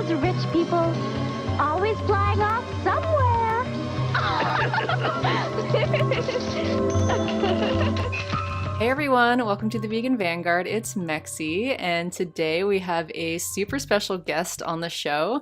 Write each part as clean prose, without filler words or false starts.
those rich people always flying off somewhere. Hey everyone, welcome to the Vegan Vanguard. It's Mexie, and today we have a super special guest on the show,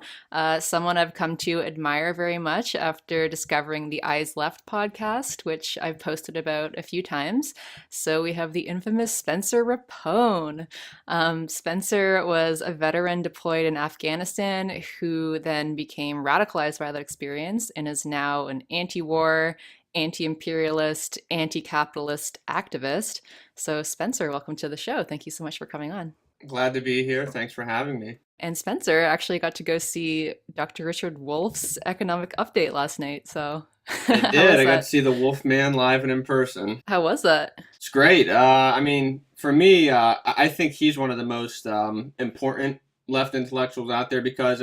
someone I've come to admire very much after discovering the Eyes Left podcast, which I've posted about a few times. So we have the infamous Spenser Rapone. Spenser was a veteran deployed in Afghanistan who then became radicalized by that experience and is now an anti-war, anti-imperialist, anti-capitalist activist. So Spenser, welcome to the show. Thank you so much for coming on. Glad to be here. Thanks for having me. And Spenser actually got to go see Dr. Richard Wolff's economic update last night. So I did. I got to see the Wolf Man live and in person. How was that? It's great. For me, I think he's one of the most important left intellectuals out there because,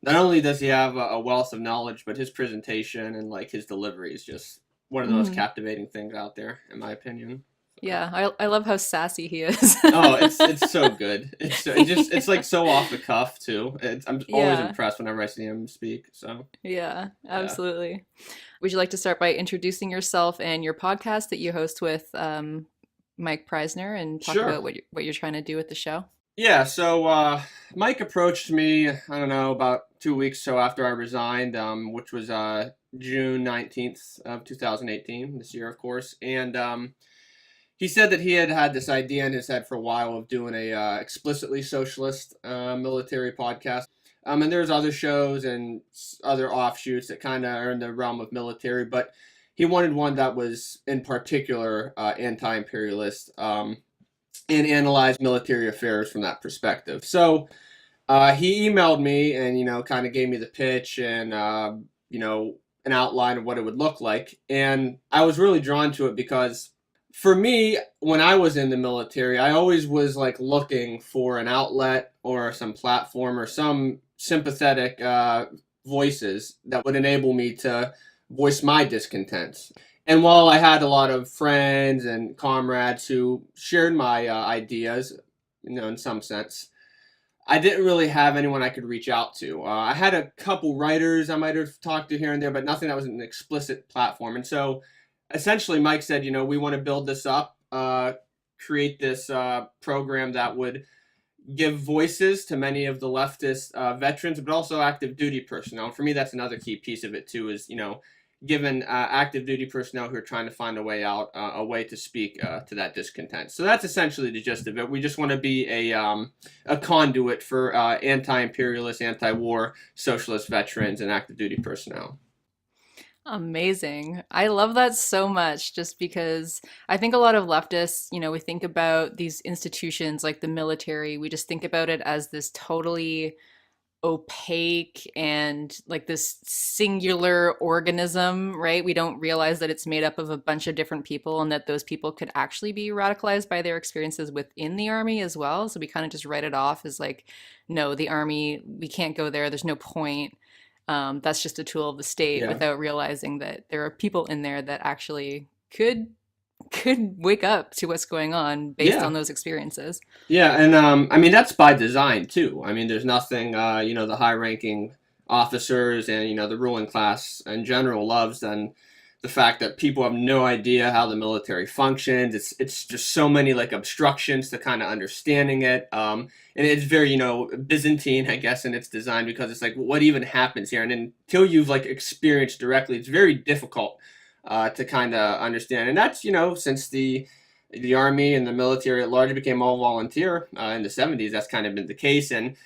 not only does he have a wealth of knowledge, but his presentation and his delivery is just one of the most captivating things out there, in my opinion. Yeah, I love how sassy he is. Oh, it's so good. It's like so off the cuff too. I'm always impressed whenever I see him speak. So yeah, absolutely. Yeah. Would you like to start by introducing yourself and your podcast that you host with Mike Prysner and talk about what you're trying to do with the show? Yeah, so Mike approached me, I don't know, about 2 weeks or so after I resigned, which was June 19th of 2018, this year, of course. And he said that he had this idea in his head for a while of doing a explicitly socialist military podcast. And there's other shows and other offshoots that kind of are in the realm of military, but he wanted one that was in particular anti-imperialist and analyze military affairs from that perspective. So he emailed me and, kind of gave me the pitch and, an outline of what it would look like. And I was really drawn to it because for me, when I was in the military, I always was looking for an outlet or some platform or some sympathetic voices that would enable me to voice my discontent. And while I had a lot of friends and comrades who shared my ideas, in some sense, I didn't really have anyone I could reach out to. I had a couple writers I might have talked to here and there, but nothing that was an explicit platform. And so essentially Mike said, we want to build this up, create this program that would give voices to many of the leftist veterans, but also active duty personnel. And for me, that's another key piece of it too, is, given active duty personnel who are trying to find a way out, a way to speak to that discontent. So that's essentially the gist of it. We just want to be a conduit for anti-imperialist, anti-war, socialist veterans and active duty personnel. Amazing. I love that so much just because I think a lot of leftists, we think about these institutions like the military, we just think about it as this totally opaque and this singular organism, right? We don't realize that it's made up of a bunch of different people and that those people could actually be radicalized by their experiences within the army as well. So we kind of just write it off as no, the army, we can't go there. There's no point. That's just a tool of the state without realizing that there are people in there that actually could wake up to what's going on based on those experiences. Yeah, and that's by design too. There's nothing the high-ranking officers and the ruling class in general loves than the fact that people have no idea how the military functions. It's just so many obstructions to kind of understanding it. And it's very Byzantine, I guess, in its design because it's what even happens here, and until you've experienced directly, it's very difficult to kind of understand. And that's, since the army and the military at large became all volunteer in the 70s, that's kind of been the case. And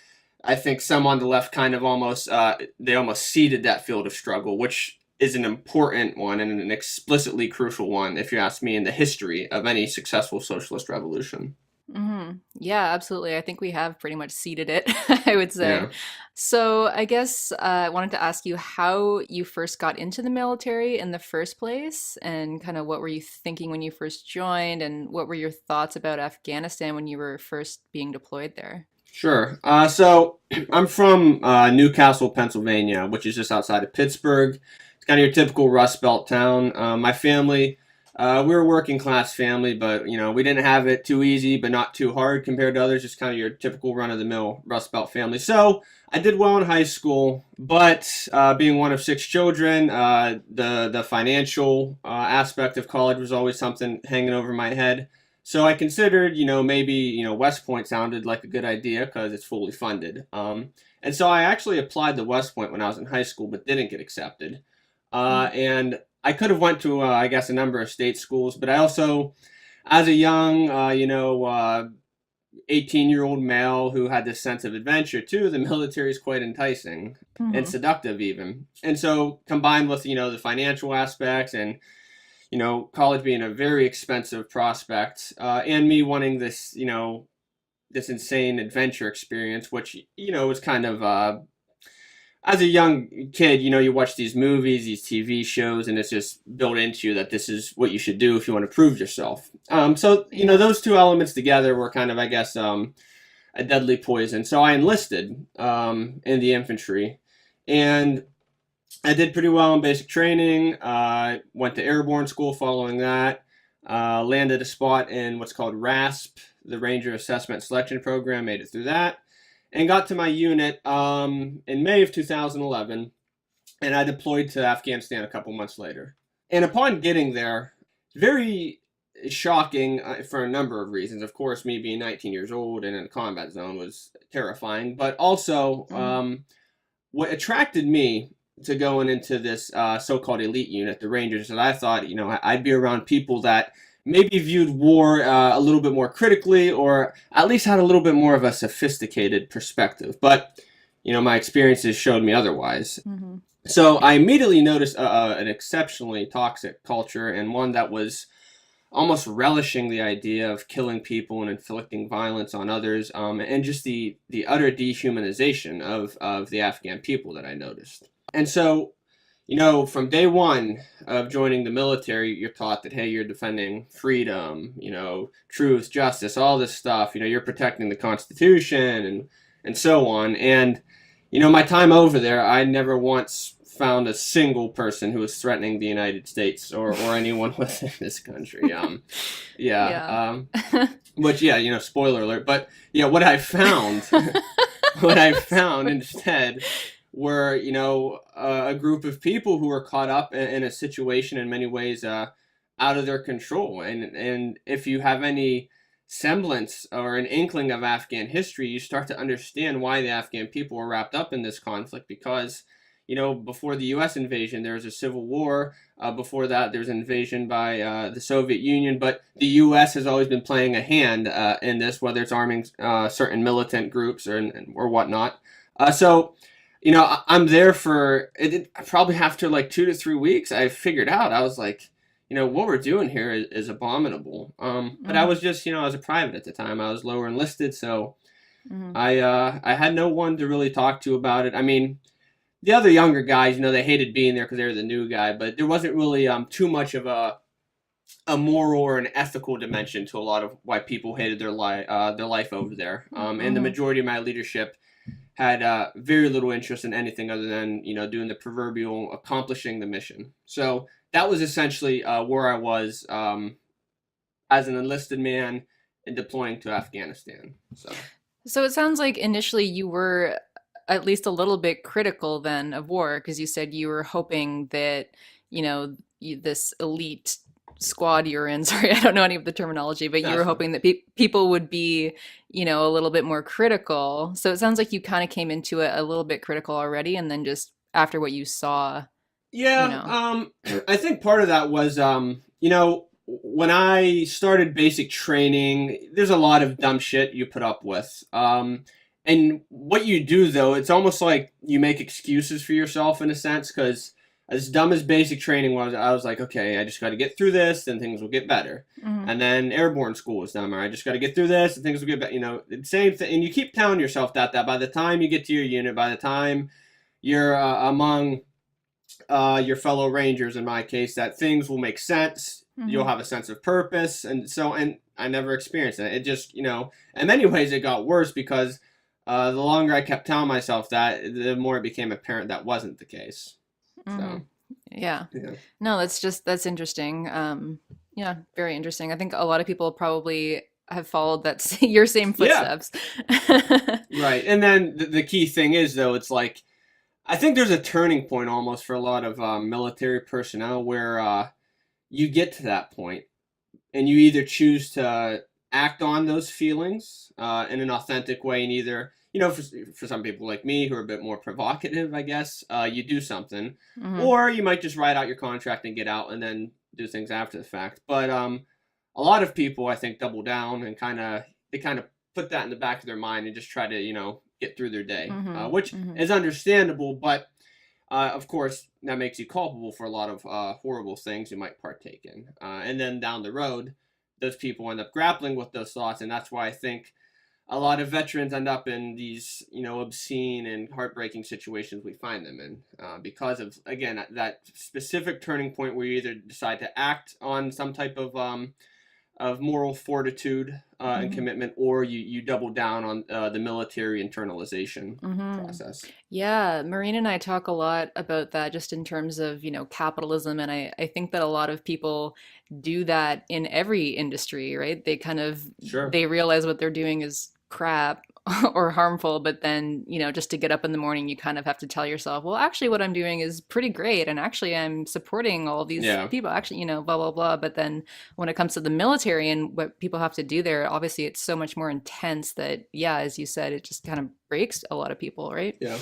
I think some on the left kind of almost ceded that field of struggle, which is an important one and an explicitly crucial one, if you ask me, in the history of any successful socialist revolution. Mm-hmm. Yeah, absolutely. I think we have pretty much seeded it, I would say. Yeah. So I guess I wanted to ask you how you first got into the military in the first place and kind of what were you thinking when you first joined and what were your thoughts about Afghanistan when you were first being deployed there? Sure. So I'm from Newcastle, Pennsylvania, which is just outside of Pittsburgh. It's kind of your typical Rust Belt town. My family We were a working class family, but we didn't have it too easy, but not too hard compared to others. Just kind of your typical run of the mill Rust Belt family. So I did well in high school, but being one of 6 children, the financial aspect of college was always something hanging over my head. So I considered, maybe West Point sounded like a good idea because it's fully funded. And so I actually applied to West Point when I was in high school, but didn't get accepted. And I could have went to, I guess, a number of state schools, but I also, as a young, 18-year-old male who had this sense of adventure too, the military is quite enticing and seductive even. And so combined with, the financial aspects and, college being a very expensive prospect, and me wanting this, this insane adventure experience, which, was kind of, as a young kid, you watch these movies, these TV shows, and it's just built into you that this is what you should do if you want to prove yourself. So, those two elements together were kind of, I guess, a deadly poison. So I enlisted in the infantry, and I did pretty well in basic training. Went to airborne school following that. Landed a spot in what's called RASP, the Ranger Assessment Selection Program, made it through that. And got to my unit in May of 2011, and I deployed to Afghanistan a couple months later. And upon getting there, very shocking for a number of reasons. Of course, me being 19 years old and in a combat zone was terrifying, but also what attracted me to going into this so-called elite unit, the Rangers, is that I thought, I'd be around people that maybe viewed war a little bit more critically, or at least had a little bit more of a sophisticated perspective. But, my experiences showed me otherwise. So I immediately noticed an exceptionally toxic culture, and one that was almost relishing the idea of killing people and inflicting violence on others, and just the utter dehumanization of the Afghan people that I noticed. And so, from day one of joining the military, you're taught that, hey, you're defending freedom, truth, justice, all this stuff. You're protecting the Constitution and so on. And, my time over there, I never once found a single person who was threatening the United States or anyone within this country. Which, spoiler alert. But, what I found, instead were, a group of people who were caught up in a situation in many ways out of their control. And if you have any semblance or an inkling of Afghan history, you start to understand why the Afghan people were wrapped up in this conflict. Because, before the U.S. invasion, there was a civil war. Before that, there was an invasion by the Soviet Union. But the U.S. has always been playing a hand in this, whether it's arming certain militant groups or whatnot. So I'm there for it. Probably after like 2 to 3 weeks, I figured out, I was like, what we're doing here is abominable. But I was just, I was a private at the time. I was lower enlisted. So I had no one to really talk to about it. I mean, the other younger guys, they hated being there because they were the new guy, but there wasn't really too much of a moral or an ethical dimension to a lot of why people hated their life over there. And the majority of my leadership had very little interest in anything other than, doing the proverbial accomplishing the mission. So that was essentially where I was as an enlisted man and deploying to Afghanistan. So it sounds like initially you were at least a little bit critical then of war, because you said you were hoping that, this elite squad you're in, sorry, I don't know any of the terminology, but you were hoping that people would be, a little bit more critical. So it sounds like you kind of came into it a little bit critical already, and then just after what you saw. I think part of that was, when I started basic training, there's a lot of dumb shit you put up with. And what you do, though, it's almost like you make excuses for yourself in a sense, because as dumb as basic training was, I was like, okay, I just got to get through this, then things will get better. And then airborne school was dumber. I just got to get through this, and things will get better. Same thing. And you keep telling yourself that by the time you get to your unit, by the time you're among your fellow Rangers, in my case, that things will make sense. You'll have a sense of purpose. And I never experienced that. It just, in many ways, it got worse because the longer I kept telling myself that, the more it became apparent that wasn't the case. So, yeah. No, that's interesting. Yeah, very interesting. I think a lot of people probably have followed your same Yeah, footsteps. right. And then the key thing is, though, it's like, I think there's a turning point almost for a lot of military personnel where you get to that point and you either choose to act on those feelings in an authentic way, and either, for some people like me who are a bit more provocative, I guess, you do something, Hmm. or you might just write out your contract and get out and then do things after the fact. But a lot of people, I think, double down and kind of put that in the back of their mind and just try to, get through their day, Hmm. which Hmm. is understandable, but of course, that makes you culpable for a lot of horrible things you might partake in. And then down the road, those people end up grappling with those thoughts. And that's why I think a lot of veterans end up in these, obscene and heartbreaking situations we find them in because of, again, that specific turning point where you either decide to act on some type of moral fortitude and Hmm. commitment, or you double down on the military internalization Hmm. process. Yeah, Maureen and I talk a lot about that just in terms of, capitalism. And I think that a lot of people do that in every industry, right? Sure. They realize what they're doing is crap or harmful, but then, just to get up in the morning, you kind of have to tell yourself, well, actually, what I'm doing is pretty great. And actually, I'm supporting all of these Yeah. people, actually, blah, blah, blah. But then when it comes to the military and what people have to do there, obviously, it's so much more intense that, yeah, as you said, it just kind of breaks a lot of people, right? Yeah.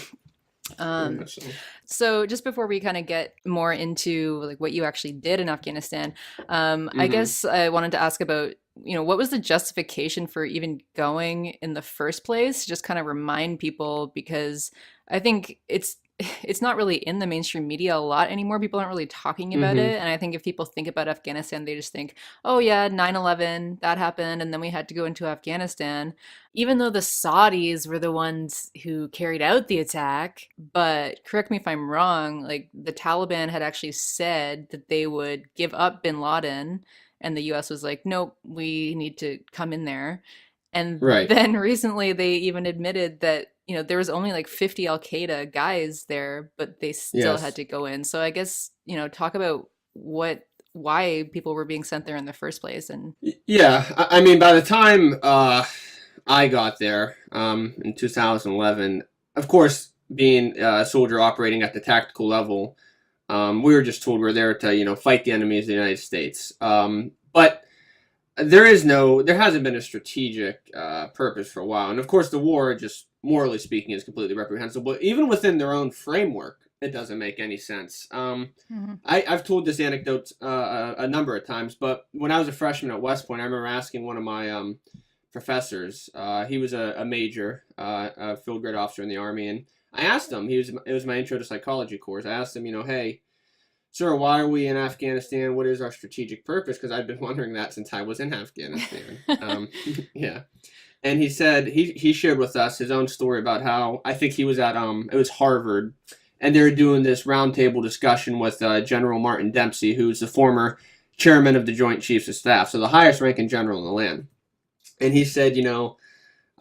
Very Um, much so. so just before we kind of get more into like what you actually did in Afghanistan, I Hmm. guess I wanted to ask about, what was the justification for even going in the first place? Just kind of remind people because I think it's not really in the mainstream media a lot anymore. People aren't really talking about Hmm. it. And I think if people think about Afghanistan, they just think, oh yeah, 9/11 that happened and then we had to go into Afghanistan, even though the Saudis were the ones who carried out the attack. But correct me if I'm wrong, like the Taliban had actually said that they would give up bin Laden, and the US was like, nope, we need to come in there. And Right. then recently they even admitted that, there was only like 50 Al Qaeda guys there, but they still had Yes. to go in. So I guess, talk about why people were being sent there in the first place. And Yeah. I mean, by the time I got there in 2011, of course, being a soldier operating at the tactical level, we were just told we're there to, fight the enemies of the United States. But there hasn't been a strategic purpose for a while. And of course, the war, just morally speaking, is completely reprehensible. But even within their own framework, it doesn't make any sense. Mhm. I've told this anecdote a number of times, but when I was a freshman at West Point, I remember asking one of my professors. He was a major, a field grade officer in the Army, and I asked him. It was my intro to psychology course. I asked him, hey, sir, why are we in Afghanistan? What is our strategic purpose? Because I've been wondering that since I was in Afghanistan. Yeah. And he said he shared with us his own story about how, I think he was at it was Harvard, and they were doing this roundtable discussion with General Martin Dempsey, who's the former chairman of the Joint Chiefs of Staff, so the highest ranking general in the land. And he said,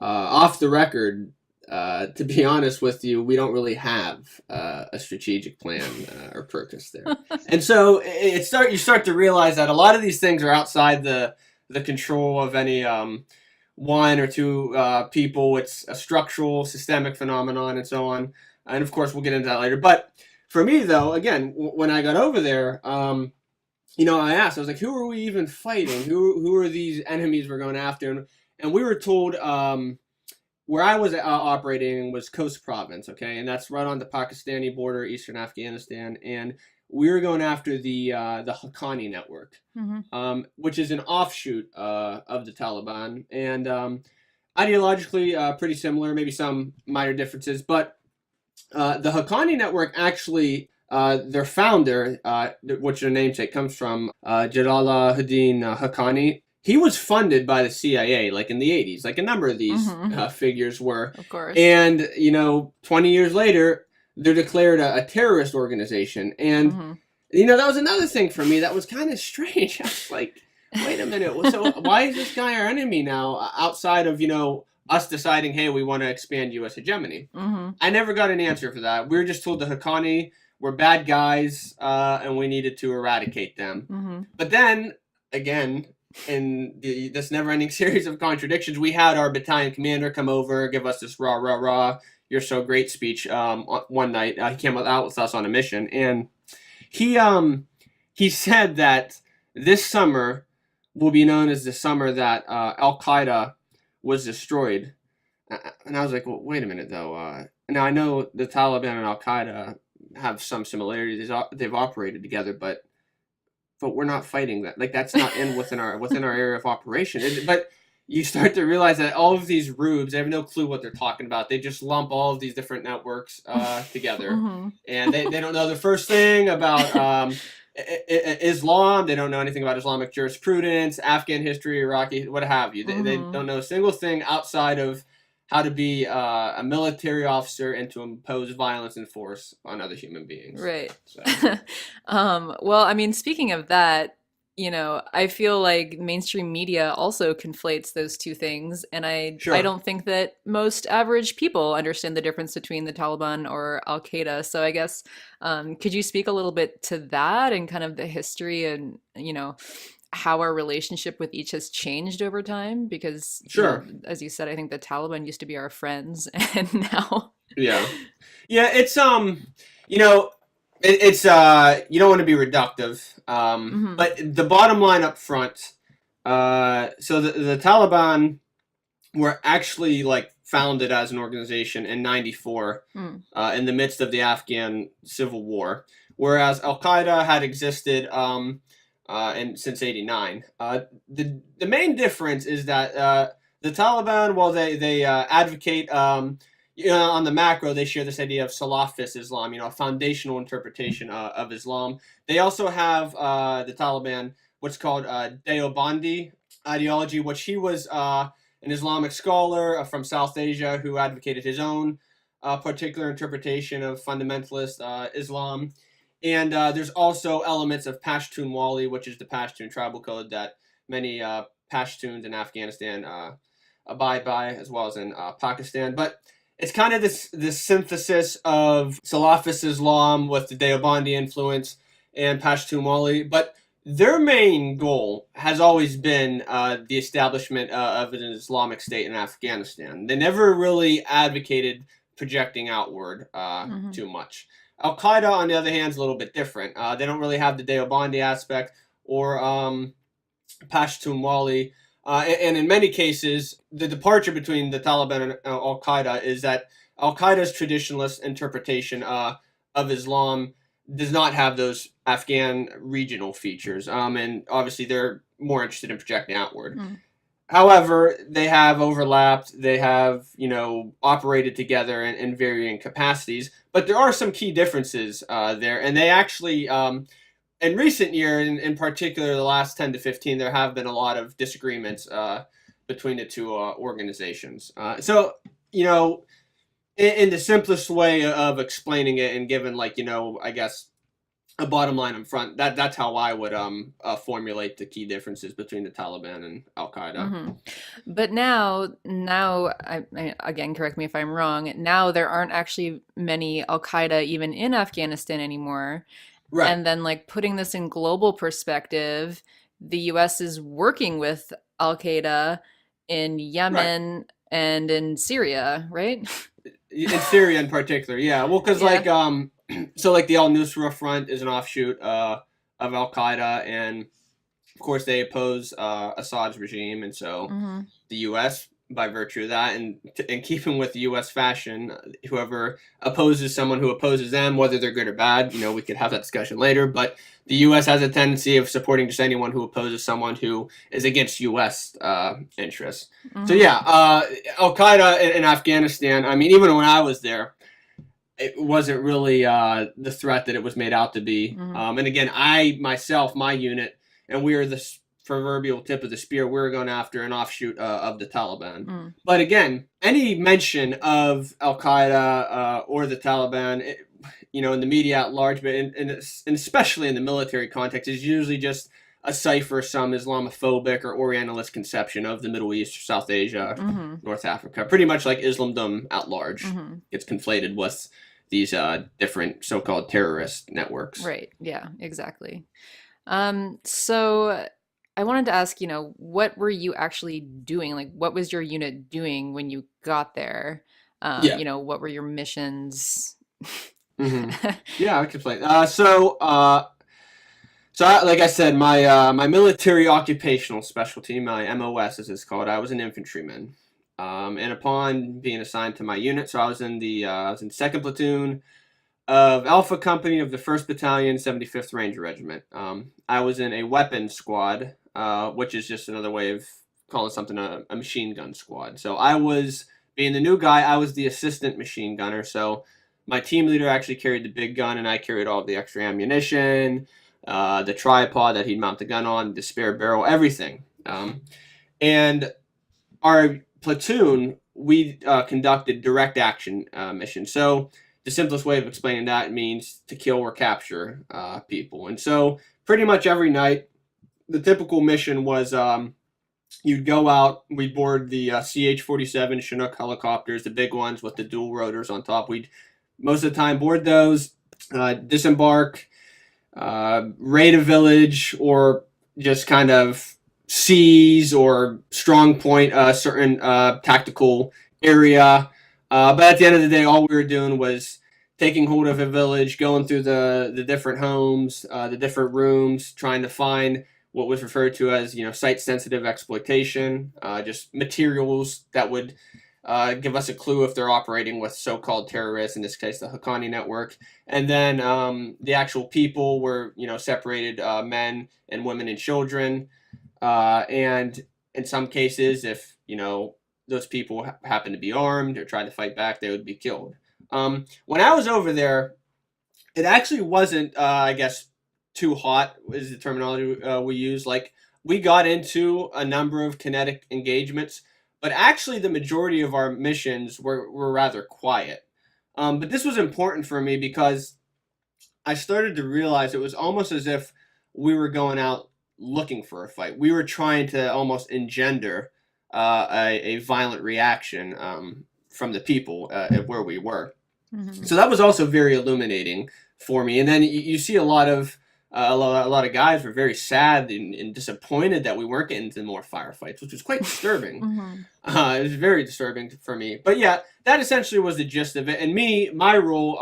off the record, to be honest with you, we don't really have a strategic plan or purpose there. And so you start to realize that a lot of these things are outside the control of any one or two people. It's a structural, systemic phenomenon, and so on. And of course, we'll get into that later. But for me, though, again, when I got over there, I asked, I was like, who are we even fighting? Who are these enemies we're going after? And we were told where I was operating was Coast Province, okay, and that's right on the Pakistani border, eastern Afghanistan, and we were going after the Haqqani network, Mhm. which is an offshoot of the Taliban, and ideologically pretty similar, maybe some minor differences, but the Haqqani network actually, their founder, which their namesake comes from, Jalaluddin Haqqani, he was funded by the CIA, like in the 80s, like a number of these Mhm. figures were. Of course. And, 20 years later, they're declared a terrorist organization. And, Mhm. that was another thing for me that was kind of strange. I was like, wait a minute. So why is this guy our enemy now outside of, us deciding, hey, we want to expand U.S. hegemony? Mhm. I never got an answer for that. We were just told the Haqqani were bad guys and we needed to eradicate them. Mhm. But then, again, in this never-ending series of contradictions, we had our battalion commander come over, give us this rah, rah, rah, you're so great speech one night. He came out with us on a mission, and he said that this summer will be known as the summer that Al-Qaeda was destroyed. And I was like, well, wait a minute, though. Now, I know the Taliban and Al-Qaeda have some similarities. They've operated together, but we're not fighting that. Like, that's not within our area of operation. But you start to realize that all of these rubes, they have no clue what they're talking about. They just lump all of these different networks together. Mm-hmm. And they don't know the first thing about Islam. They don't know anything about Islamic jurisprudence, Afghan history, Iraqi, what have you. They don't know a single thing outside of how to be a military officer and to impose violence and force on other human beings. Right. So. Well, I mean, speaking of that, I feel like mainstream media also conflates those two things, and I don't think that most average people understand the difference between the Taliban or Al-Qaeda. So I guess could you speak a little bit to that and kind of the history and how our relationship with each has changed over time? Because as you said, I think the Taliban used to be our friends, and now it's it's you don't want to be reductive, but the bottom line up front, so the Taliban were actually founded as an organization in '94 in the midst of the Afghan civil war, whereas Al-Qaeda had existed and since '89. The main difference is that the Taliban, while they advocate on the macro, they share this idea of Salafist Islam, a foundational interpretation of Islam. They also have the Taliban what's called Deobandi ideology, which he was an Islamic scholar from South Asia who advocated his own particular interpretation of fundamentalist Islam. And there's also elements of Pashtunwali, which is the Pashtun tribal code that many Pashtuns in Afghanistan abide by, as well as in Pakistan. But it's kind of this synthesis of Salafist Islam with the Deobandi influence and Pashtunwali. But their main goal has always been the establishment of an Islamic state in Afghanistan. They never really advocated projecting outward too much. Al-Qaeda, on the other hand, is a little bit different. They don't really have the Deobandi aspect or Pashtunwali. And in many cases, the departure between the Taliban and Al-Qaeda is that Al-Qaeda's traditionalist interpretation of Islam does not have those Afghan regional features. And obviously, they're more interested in projecting outward. However, they have overlapped. They have, operated together in varying capacities. But there are some key differences there. And they actually, in recent years, in particular the last 10 to 15, there have been a lot of disagreements between the two organizations. So, in the simplest way of explaining it and given, I guess, a bottom line in front, that's how I would formulate the key differences between the Taliban and Al-Qaeda. But now, I again, correct me if I'm wrong, now there aren't actually many Al-Qaeda even in Afghanistan anymore. Right. And then putting this in global perspective, the US is working with Al-Qaeda in Yemen and in Syria, right? In Syria in particular, yeah. Well, because so the Al-Nusra Front is an offshoot of Al-Qaeda, and of course they oppose Assad's regime, and so the U.S., by virtue of that, and in keeping with U.S. fashion, whoever opposes someone who opposes them, whether they're good or bad, we could have that discussion later, but the U.S. has a tendency of supporting just anyone who opposes someone who is against U.S. Interests. So Al-Qaeda in Afghanistan, I mean, even when I was there, it wasn't really the threat that it was made out to be. And again, my unit, and we were the proverbial tip of the spear, we were going after an offshoot of the Taliban. But again, any mention of Al-Qaeda or the Taliban, in the media at large, but and especially in the military context, is usually just a cipher, some Islamophobic or Orientalist conception of the Middle East, South Asia, North Africa. Pretty much like Islamdom at large gets conflated with these different so-called terrorist networks. Right. Yeah, exactly. So I wanted to ask, what were you actually doing? Like, what was your unit doing when you got there? Yeah. What were your missions? hmm Yeah, I could play. Like I said, my military occupational specialty, my MOS as it's called, I was an infantryman. And upon being assigned to my unit, so I was in second platoon of Alpha Company of the 1st Battalion, 75th Ranger Regiment. I was in a weapons squad, which is just another way of calling something a machine gun squad. So I was, being the new guy, I was the assistant machine gunner. So my team leader actually carried the big gun, and I carried all the extra ammunition, the tripod that he'd mount the gun on, the spare barrel, everything. And our platoon, we conducted direct action missions. So the simplest way of explaining that means to kill or capture people. And so pretty much every night, the typical mission was you'd go out, we'd board the CH-47 Chinook helicopters, the big ones with the dual rotors on top. We'd most of the time board those, disembark, raid a village, or just kind of seize or strong point a certain tactical area. But at the end of the day, all we were doing was taking hold of a village, going through the different homes, the different rooms, trying to find what was referred to as, site-sensitive exploitation, just materials that would give us a clue if they're operating with so-called terrorists, in this case, the Haqqani network. And then the actual people were, separated men and women and children. And in some cases, if, those people happen to be armed or tried to fight back, they would be killed. When I was over there, it actually wasn't, I guess, too hot is the terminology we use. Like, we got into a number of kinetic engagements, but actually the majority of our missions were rather quiet. But this was important for me because I started to realize it was almost as if we were going out looking for a fight. We were trying to almost engender a violent reaction from the people where we were. Mm-hmm. So that was also very illuminating for me. And then you see a lot of guys were very sad and disappointed that we weren't getting into more firefights, which was quite disturbing. Mm-hmm. It was very disturbing for me. But yeah, that essentially was the gist of it. And my role,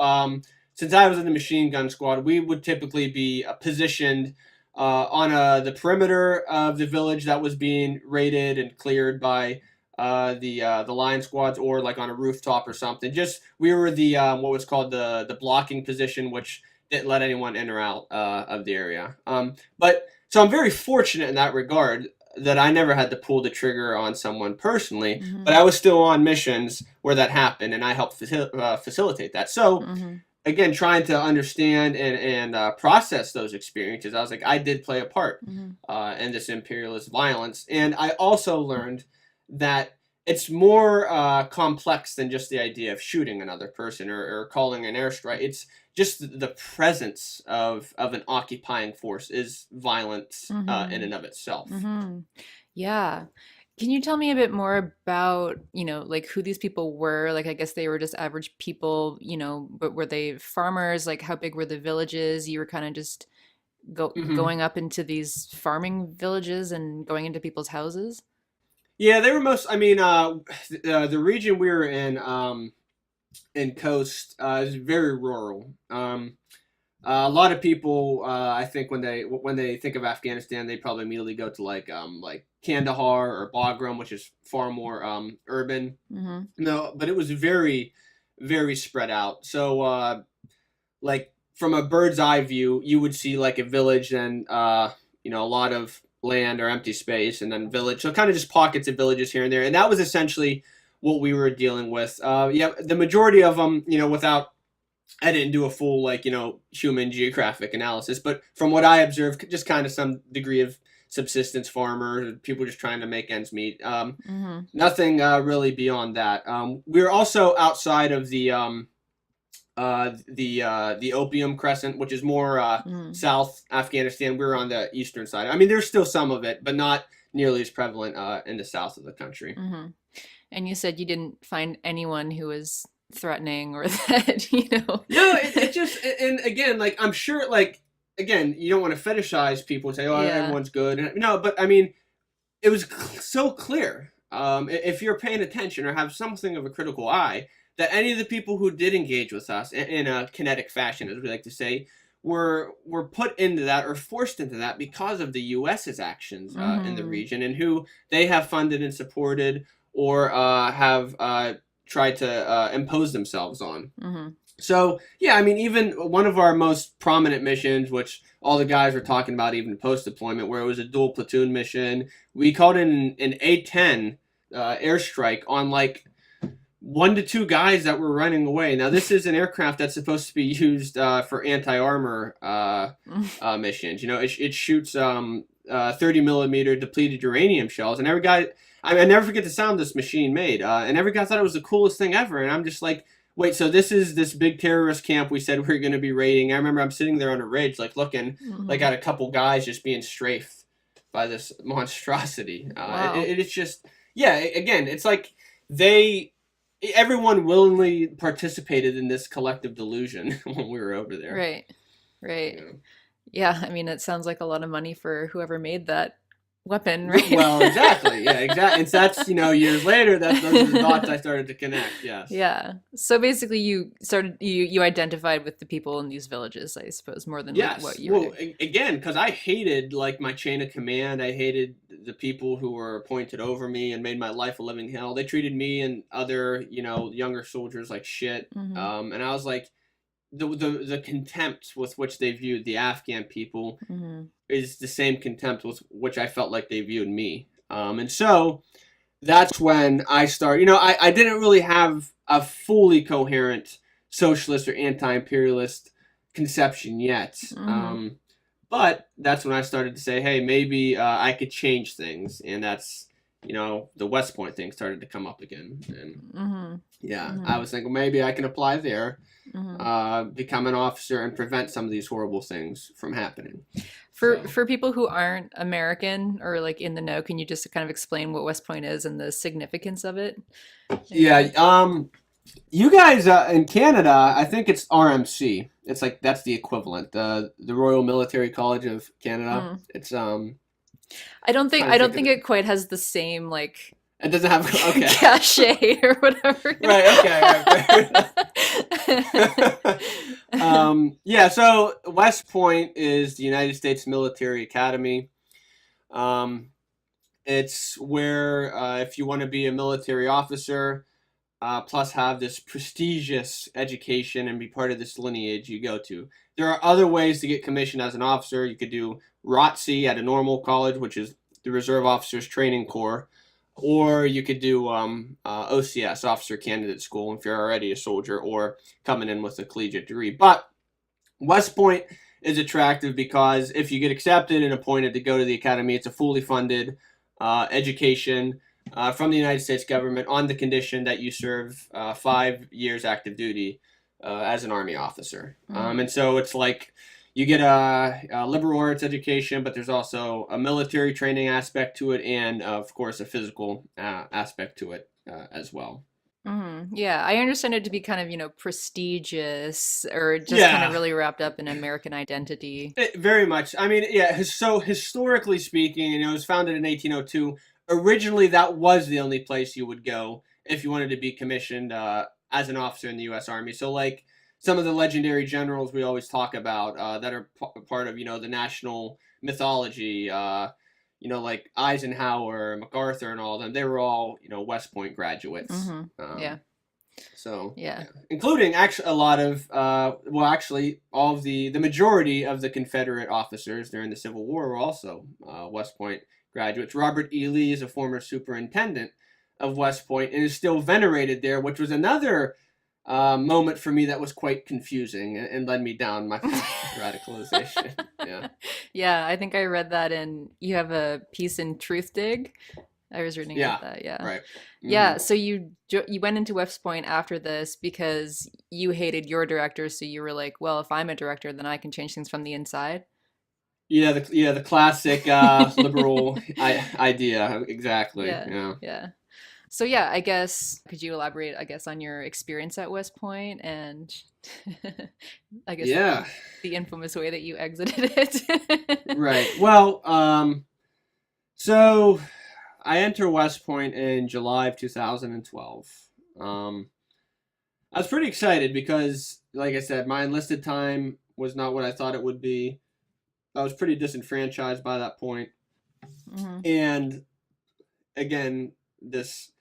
since I was in the machine gun squad, we would typically be positioned on the perimeter of the village that was being raided and cleared by the line squads, or like on a rooftop or something. Just we were the what was called the blocking position, which didn't let anyone in or out of the area. But so I'm very fortunate in that regard that I never had to pull the trigger on someone personally, Mm-hmm. but I was still on missions where that happened, and I helped facilitate that. So Mm-hmm. again, trying to understand and process those experiences, I was like, I did play a part Mm-hmm. in this imperialist violence. And I also learned that it's more complex than just the idea of shooting another person or calling an airstrike. It's just the presence of an occupying force is violence in Mm-hmm. and of itself. Mm-hmm. Yeah. Can you tell me a bit more about, like who these people were? Like, I guess they were just average people, but were they farmers? Like, how big were the villages? You were kind of just hmm going up into these farming villages and going into people's houses? Yeah, they were most. I mean, the region we were in coast is very rural. A lot of people, I think, when they think of Afghanistan, they probably immediately go to like Kandahar or Bagram, which is far more urban. Mm-hmm. No, but it was very, very spread out. So, like from a bird's eye view, you would see like a village and a lot of land or empty space, and then village. So kind of just pockets of villages here and there, and that was essentially what we were dealing with. Yeah, the majority of them, without I didn't do a full human geographic analysis, but from what I observed, just kind of some degree of subsistence farmers, people just trying to make ends meet. Mm-hmm. Nothing really beyond that. We were also outside of the Opium Crescent, which is more Mm-hmm. South Afghanistan. We were on the eastern side. I mean, there's still some of it, but not nearly as prevalent in the south of the country. Mm-hmm. And you said you didn't find anyone who was threatening or that, No, it just, and again, like I'm sure, like again, you don't want to fetishize people and say, oh, Yeah. everyone's good. No, but I mean, it was so clear. If you're paying attention or have something of a critical eye, that any of the people who did engage with us in a kinetic fashion, as we like to say, were put into that or forced into that because of the U.S.'s actions in the region and who they have funded and supported or have tried to impose themselves on. So, yeah, I mean, even one of our most prominent missions, which all the guys were talking about even post-deployment, where it was a dual platoon mission, we called in an A-10 airstrike on like 1 to 2 guys that were running away. Now, this is an aircraft that's supposed to be used for anti-armor missions. You know, it shoots 30 millimeter depleted uranium shells, and every guy, I never forget the sound this machine made, and every guy thought it was the coolest thing ever, and I'm just like, wait, so this is this big terrorist camp we said we were going to be raiding. I remember I'm sitting there on a ridge, like looking, like at a couple guys just being strafed by this monstrosity. Wow. It's just, yeah, again, it's like everyone willingly participated in this collective delusion when we were over there. Right. Yeah, I mean, it sounds like a lot of money for whoever made that weapon, right? Well, exactly. Yeah, exactly. And that's, years later, those are the dots I started to connect. Yes. Yeah. So basically you identified with the people in these villages, I suppose, more than yes. what you were doing. Again, because I hated like my chain of command. I hated the people who were appointed over me and made my life a living hell. They treated me and other, younger soldiers like shit. And I was like, the contempt with which they viewed the Afghan people is the same contempt with which I felt like they viewed me. And so that's when I started, I didn't really have a fully coherent socialist or anti-imperialist conception yet. But that's when I started to say, hey, maybe I could change things. And that's, the West Point thing started to come up again. And I was thinking maybe I can apply there, become an officer and prevent some of these horrible things from happening. For people who aren't American or like in the know, can you just kind of explain what West Point is and the significance of it? Yeah. You guys in Canada, I think it's RMC. It's like that's the equivalent, the Royal Military College of Canada. It's I don't think it quite has the same like. It doesn't have cachet or whatever. Right. Okay. Yeah. So West Point is the United States Military Academy. It's where if you want to be a military officer, plus have this prestigious education and be part of this lineage, you go to. There are other ways to get commissioned as an officer. You could do ROTC at a normal college, which is the Reserve Officers Training Corps. Or you could do OCS, Officer Candidate School, if you're already a soldier, or coming in with a collegiate degree. But West Point is attractive because if you get accepted and appointed to go to the academy, it's a fully funded education from the United States government on the condition that you serve 5 years active duty as an Army officer. And so it's like you get a liberal arts education, but there's also a military training aspect to it and, of course, a physical aspect to it as well. Yeah, I understand it to be kind of, prestigious or just kind of really wrapped up in American identity. Very much. I mean, yeah, so historically speaking, it was founded in 1802. Originally, that was the only place you would go if you wanted to be commissioned as an officer in the U.S. Army. So, like, some of the legendary generals we always talk about that are part of, the national mythology, like Eisenhower, MacArthur, and all of them, they were all, West Point graduates. So, including actually a lot of, all of the majority of the Confederate officers during the Civil War were also West Point graduates. Robert E. Lee is a former superintendent of West Point and is still venerated there, which was another moment for me that was quite confusing and led me down my radicalization. Yeah, I think I read that you have a piece in Truth Dig. I was reading about that. Yeah. Right. Yeah. So you went into West Point after this because you hated your director. So you were like, well, if I'm a director, then I can change things from the inside. Yeah. The classic liberal idea. Exactly. Yeah. So yeah, I guess, could you elaborate, on your experience at West Point and I guess Yeah, the infamous way that you exited it. right. Well, so I enter West Point in July of 2012. Um, I was pretty excited because, like I said, my enlisted time was not what I thought it would be. I was pretty disenfranchised by that point. Hmm. And again, this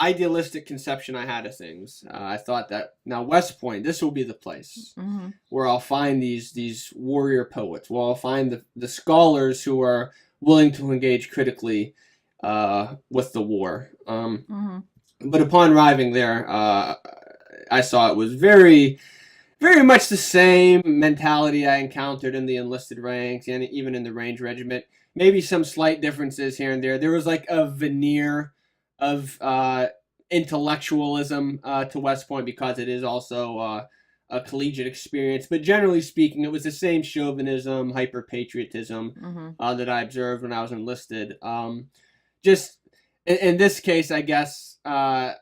idealistic conception I had of things. I thought that now West Point, this will be the place Hmm. where I'll find these warrior poets. Where I'll find the scholars who are willing to engage critically with the war. Hmm. But upon arriving there, I saw it was very, very much the same mentality I encountered in the enlisted ranks and even in the Range Regiment. Maybe some slight differences here and there. There was like a veneer of intellectualism to West Point because it is also a collegiate experience. But generally speaking, it was the same chauvinism, hyper patriotism Hmm. that I observed when I was enlisted. Just in this case, I guess I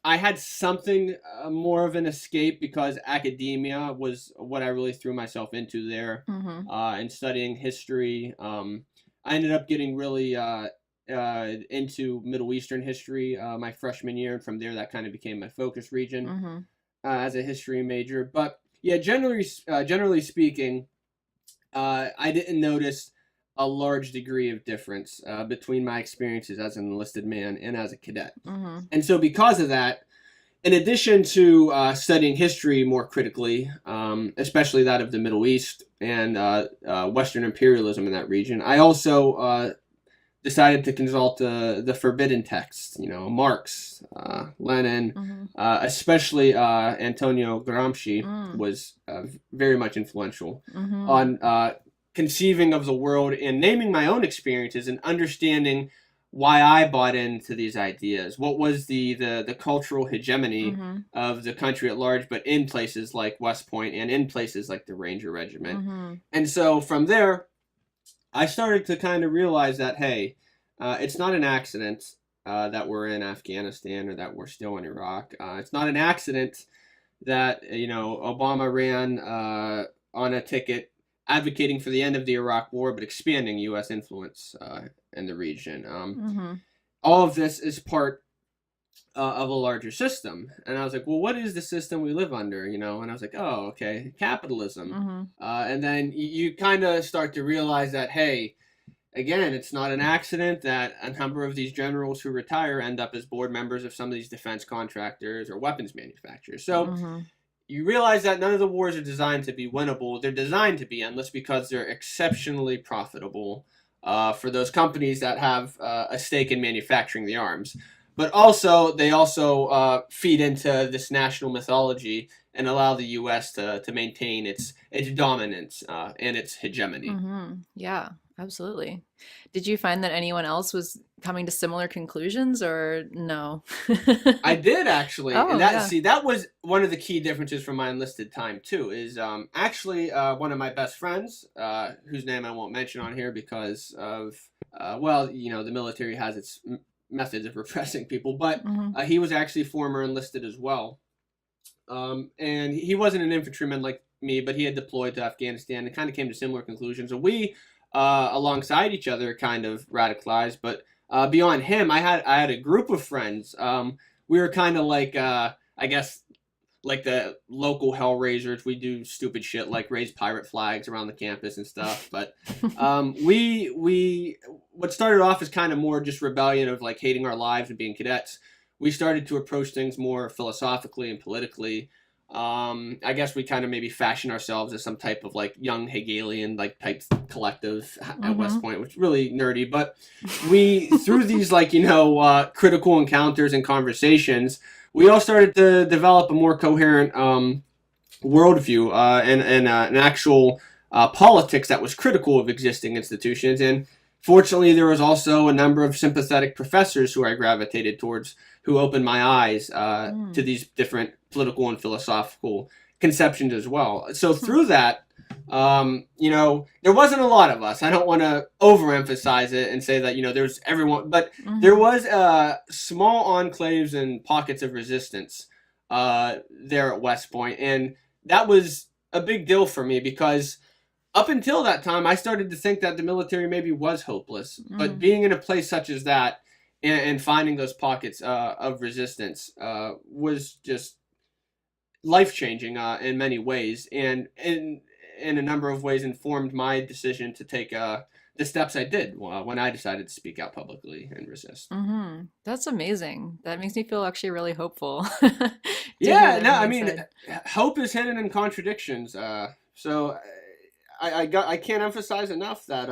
had something more of an escape because academia was what I really threw myself into there, Hmm. and studying history. I ended up getting really into Middle Eastern history my freshman year, and from there that kind of became my focus region Hmm. as a history major. But yeah, generally speaking, I didn't notice a large degree of difference between my experiences as an enlisted man and as a cadet. Hmm. And so, because of that, in addition to studying history more critically, especially that of the Middle East and Western imperialism in that region, I also decided to consult the forbidden texts, Marx, Lenin, Hmm. especially Antonio Gramsci Mm. was very much influential Hmm. on conceiving of the world and naming my own experiences and understanding why I bought into these ideas. What was the cultural hegemony Hmm. of the country at large, but in places like West Point and in places like the Ranger Regiment. Hmm. And so from there, I started to kind of realize that, hey, it's not an accident that we're in Afghanistan or that we're still in Iraq. It's not an accident that, Obama ran on a ticket advocating for the end of the Iraq War, but expanding U.S. influence in the region. Hmm. All of this is part of a larger system. And I was like, well, what is the system we live under? And I was like, oh, okay, capitalism. Hmm. And then you kind of start to realize that, hey, again, it's not an accident that a number of these generals who retire end up as board members of some of these defense contractors or weapons manufacturers. So Hmm. you realize that none of the wars are designed to be winnable. They're designed to be endless because they're exceptionally profitable for those companies that have a stake in manufacturing the arms. But also, they also feed into this national mythology and allow the U.S. to maintain its dominance and its hegemony. Hmm. Yeah, absolutely. Did you find that anyone else was coming to similar conclusions or no? I did actually, and Oh, yeah. that was one of the key differences from my enlisted time too. Is actually one of my best friends, whose name I won't mention on here because of the military has its methods of repressing people, but Hmm. he was actually former enlisted as well, and he wasn't an infantryman like me, but he had deployed to Afghanistan and kind of came to similar conclusions. And we, alongside each other, kind of radicalized, but. Beyond him, I had a group of friends. We were kind of like I guess like the local Hellraisers. We do stupid shit like raise pirate flags around the campus and stuff. But we what started off as kind of more just rebellion of like hating our lives and being cadets. We started to approach things more philosophically and politically. I guess we kind of maybe fashion ourselves as some type of like young Hegelian like type collective at Hmm. West Point, which is really nerdy. But we through these like critical encounters and conversations, we all started to develop a more coherent worldview and an actual politics that was critical of existing institutions. And fortunately, there was also a number of sympathetic professors who I gravitated towards who opened my eyes to Mm. these different political and philosophical conceptions as well. So through that, there wasn't a lot of us. I don't want to overemphasize it and say that, there's everyone, but there Hmm. was small enclaves and pockets of resistance there at West Point. And that was a big deal for me because up until that time, I started to think that the military maybe was hopeless. But being in a place such as that and finding those pockets of resistance was just life-changing in many ways, and in a number of ways informed my decision to take the steps I did when I decided to speak out publicly and resist. That's amazing. That makes me feel actually really hopeful. Yeah, no, I mean, hope is hidden in contradictions. So I can't emphasize enough that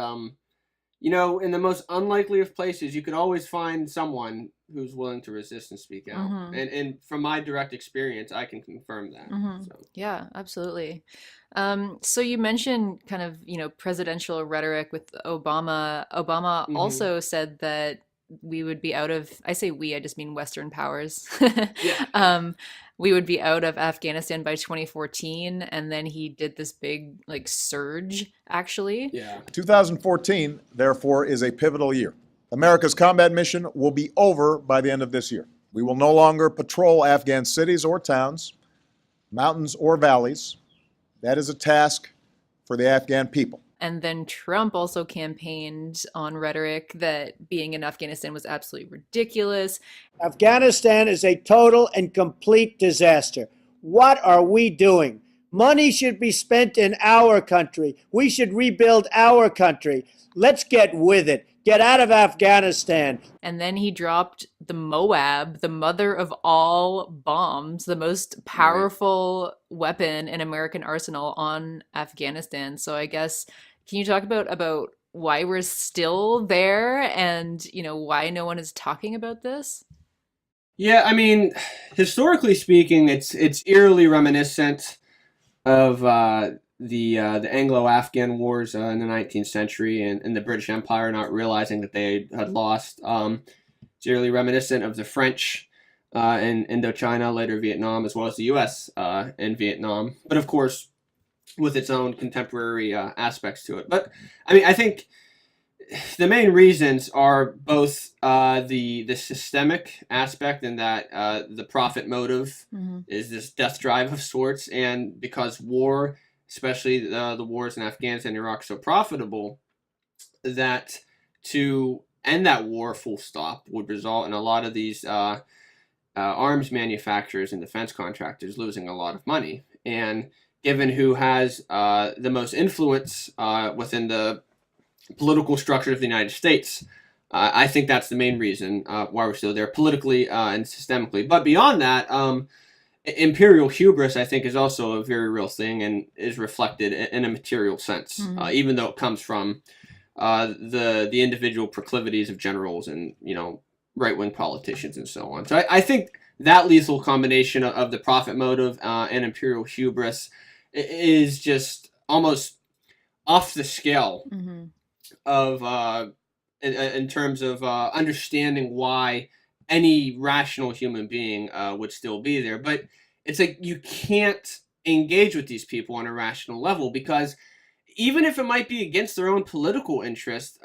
you know, in the most unlikely of places, you could always find someone who's willing to resist and speak out. And from my direct experience, I can confirm that. So. Yeah, absolutely. So you mentioned kind of, you know, presidential rhetoric with Obama. Obama also said that we would be out of, I say we, I just mean Western powers. We would be out of Afghanistan by 2014. And then he did this big like surge, actually. 2014, therefore, is a pivotal year. America's combat mission will be over by the end of this year. We will no longer patrol Afghan cities or towns, mountains or valleys. That is a task for the Afghan people. And then Trump also campaigned on rhetoric that being in Afghanistan was absolutely ridiculous. Afghanistan is a total and complete disaster. What are we doing? Money should be spent in our country. We should rebuild our country. Let's get with it. Get out of Afghanistan. And then he dropped the Moab, the mother of all bombs, the most powerful weapon in American arsenal, on Afghanistan. So I guess, can you talk about why we're still there and, you know, why no one is talking about this? Yeah, I mean, historically speaking, it's eerily reminiscent of the Anglo-Afghan wars in the 19th century and the British Empire not realizing that they had lost. It's eerily reminiscent of the French in Indochina, later Vietnam, as well as the U.S. In Vietnam. But of course, with its own contemporary aspects to it. But I mean, I think the main reasons are both the systemic aspect, in that the profit motive is this death drive of sorts, and because war, especially the wars in Afghanistan and Iraq, are so profitable, that to end that war full stop would result in a lot of these arms manufacturers and defense contractors losing a lot of money. And given who has the most influence within the political structure of the United States, I think that's the main reason why we're still there politically and systemically. But beyond that, imperial hubris, I think, is also a very real thing and is reflected in a material sense, even though it comes from the individual proclivities of generals and, you know, right-wing politicians and so on. So I think that lethal combination of the profit motive and imperial hubris is just almost off the scale of in terms of understanding why any rational human being would still be there. But it's like you can't engage with these people on a rational level, because even if it might be against their own political interest,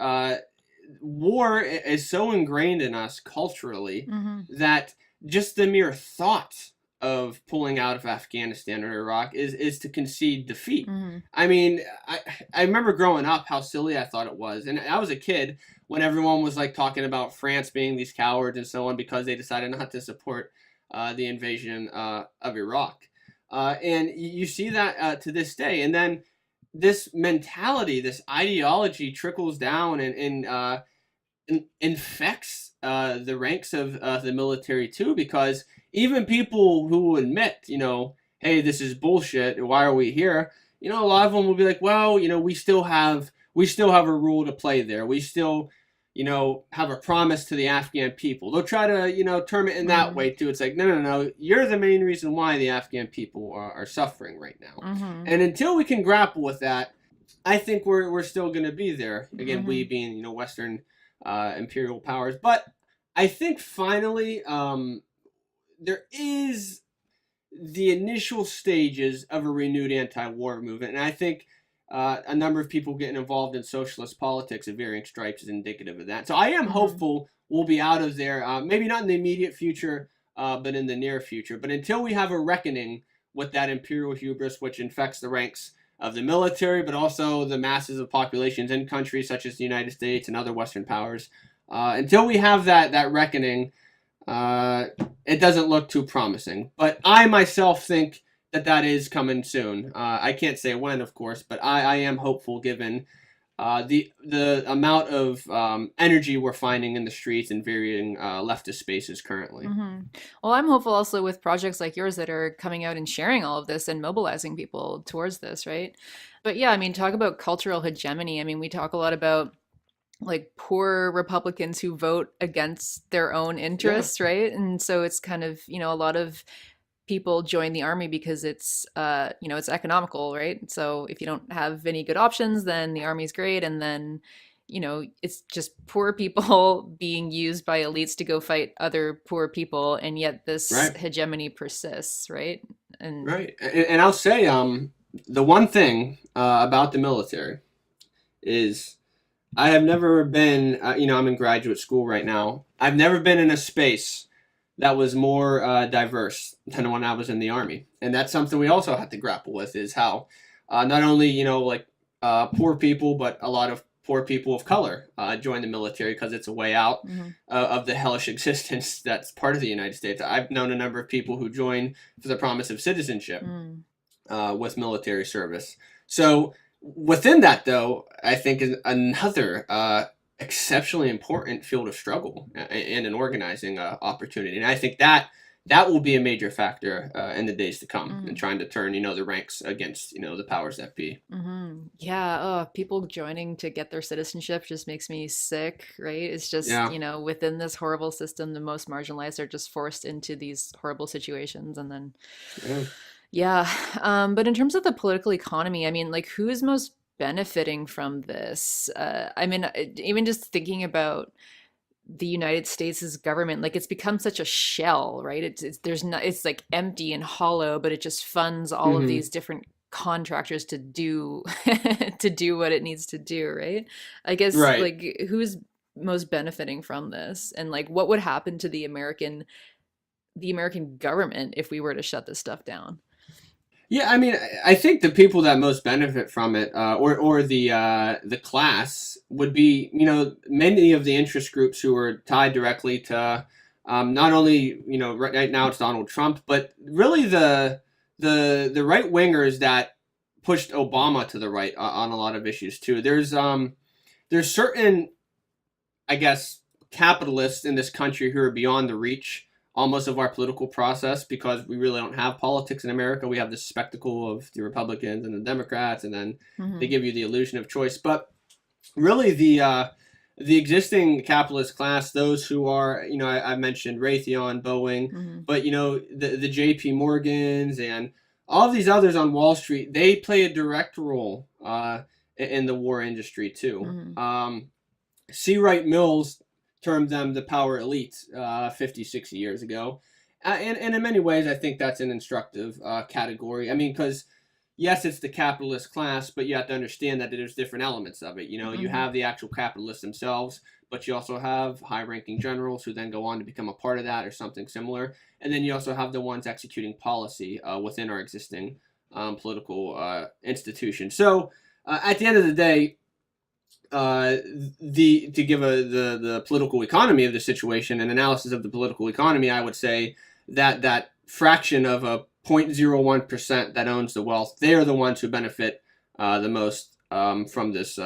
war is so ingrained in us culturally that just the mere thought of pulling out of Afghanistan or Iraq is to concede defeat. I mean, I remember growing up how silly I thought it was. And I was a kid when everyone was like talking about France being these cowards and so on because they decided not to support the invasion of Iraq. And you see that to this day. And then this mentality, this ideology trickles down and infects the ranks of the military too, because even people who admit, you know, hey, this is bullshit, why are we here? You know, a lot of them will be like, well, you know, we still have a role to play there. We still, you know, have a promise to the Afghan people. They'll try to, you know, term it in that way too. It's like, no. You're the main reason why the Afghan people are suffering right now. And until we can grapple with that, I think we're still going to be there. Again, we being, you know, Western imperial powers. But I think finally, there is the initial stages of a renewed anti-war movement. And I think a number of people getting involved in socialist politics of varying stripes is indicative of that. So I am hopeful we'll be out of there, maybe not in the immediate future, but in the near future. But until we have a reckoning with that imperial hubris, which infects the ranks of the military, but also the masses of populations in countries such as the United States and other Western powers, until we have that reckoning, it doesn't look too promising. But I myself think that is coming soon. I can't say when, of course, but I am hopeful given the amount of energy we're finding in the streets and varying leftist spaces currently. Well, I'm hopeful also with projects like yours that are coming out and sharing all of this and mobilizing people towards this, right? But yeah, I mean, talk about cultural hegemony. I mean, we talk a lot about like poor Republicans who vote against their own interests, right? And so it's kind of, a lot of people join the army because it's it's economical, right? So if you don't have any good options, then the army's great, and then it's just poor people being used by elites to go fight other poor people, and yet this hegemony persists, right? And I'll say the one thing about the military is I have never been I'm in graduate school right now. I've never been in a space that was more diverse than when I was in the Army. And that's something we also have to grapple with, is how not only, poor people, but a lot of poor people of color join the military because it's a way out of the hellish existence that's part of the United States. I've known a number of people who join for the promise of citizenship with military service. So within that, though, I think is another exceptionally important field of struggle and an organizing opportunity. And I think that will be a major factor in the days to come in trying to turn, the ranks against, the powers that be. Yeah. People joining to get their citizenship just makes me sick, right? It's just, within this horrible system, the most marginalized are just forced into these horrible situations. And then, but in terms of the political economy, I mean, like, who is most benefiting from this? I mean, even just thinking about the United States' government, like, it's become such a shell, right? It's like empty and hollow, but it just funds all of these different contractors to do what it needs to do, right? I guess like, who's most benefiting from this, and like, what would happen to the American government if we were to shut this stuff down? Yeah, I mean, I think the people that most benefit from it, or the class, would be, many of the interest groups who are tied directly to, not only, right now it's Donald Trump, but really the right wingers that pushed Obama to the right on a lot of issues too. There's certain, I guess, capitalists in this country who are beyond the reach almost of our political process, because we really don't have politics in America. We have this spectacle of the Republicans and the Democrats, and then they give you the illusion of choice. But really the existing capitalist class, those who are, I mentioned Raytheon, Boeing, but, the JP Morgans and all of these others on Wall Street, they play a direct role in the war industry too. C. Wright Mills termed them the power elite 50, 60 years ago. And in many ways, I think that's an instructive category. I mean, because yes, it's the capitalist class, but you have to understand that there's different elements of it. You have the actual capitalists themselves, but you also have high-ranking generals who then go on to become a part of that or something similar. And then you also have the ones executing policy within our existing political institutions. So at the end of the day, to give the political economy of the situation, an analysis of the political economy, I would say that fraction of a 0.01% that owns the wealth, they are the ones who benefit the most from this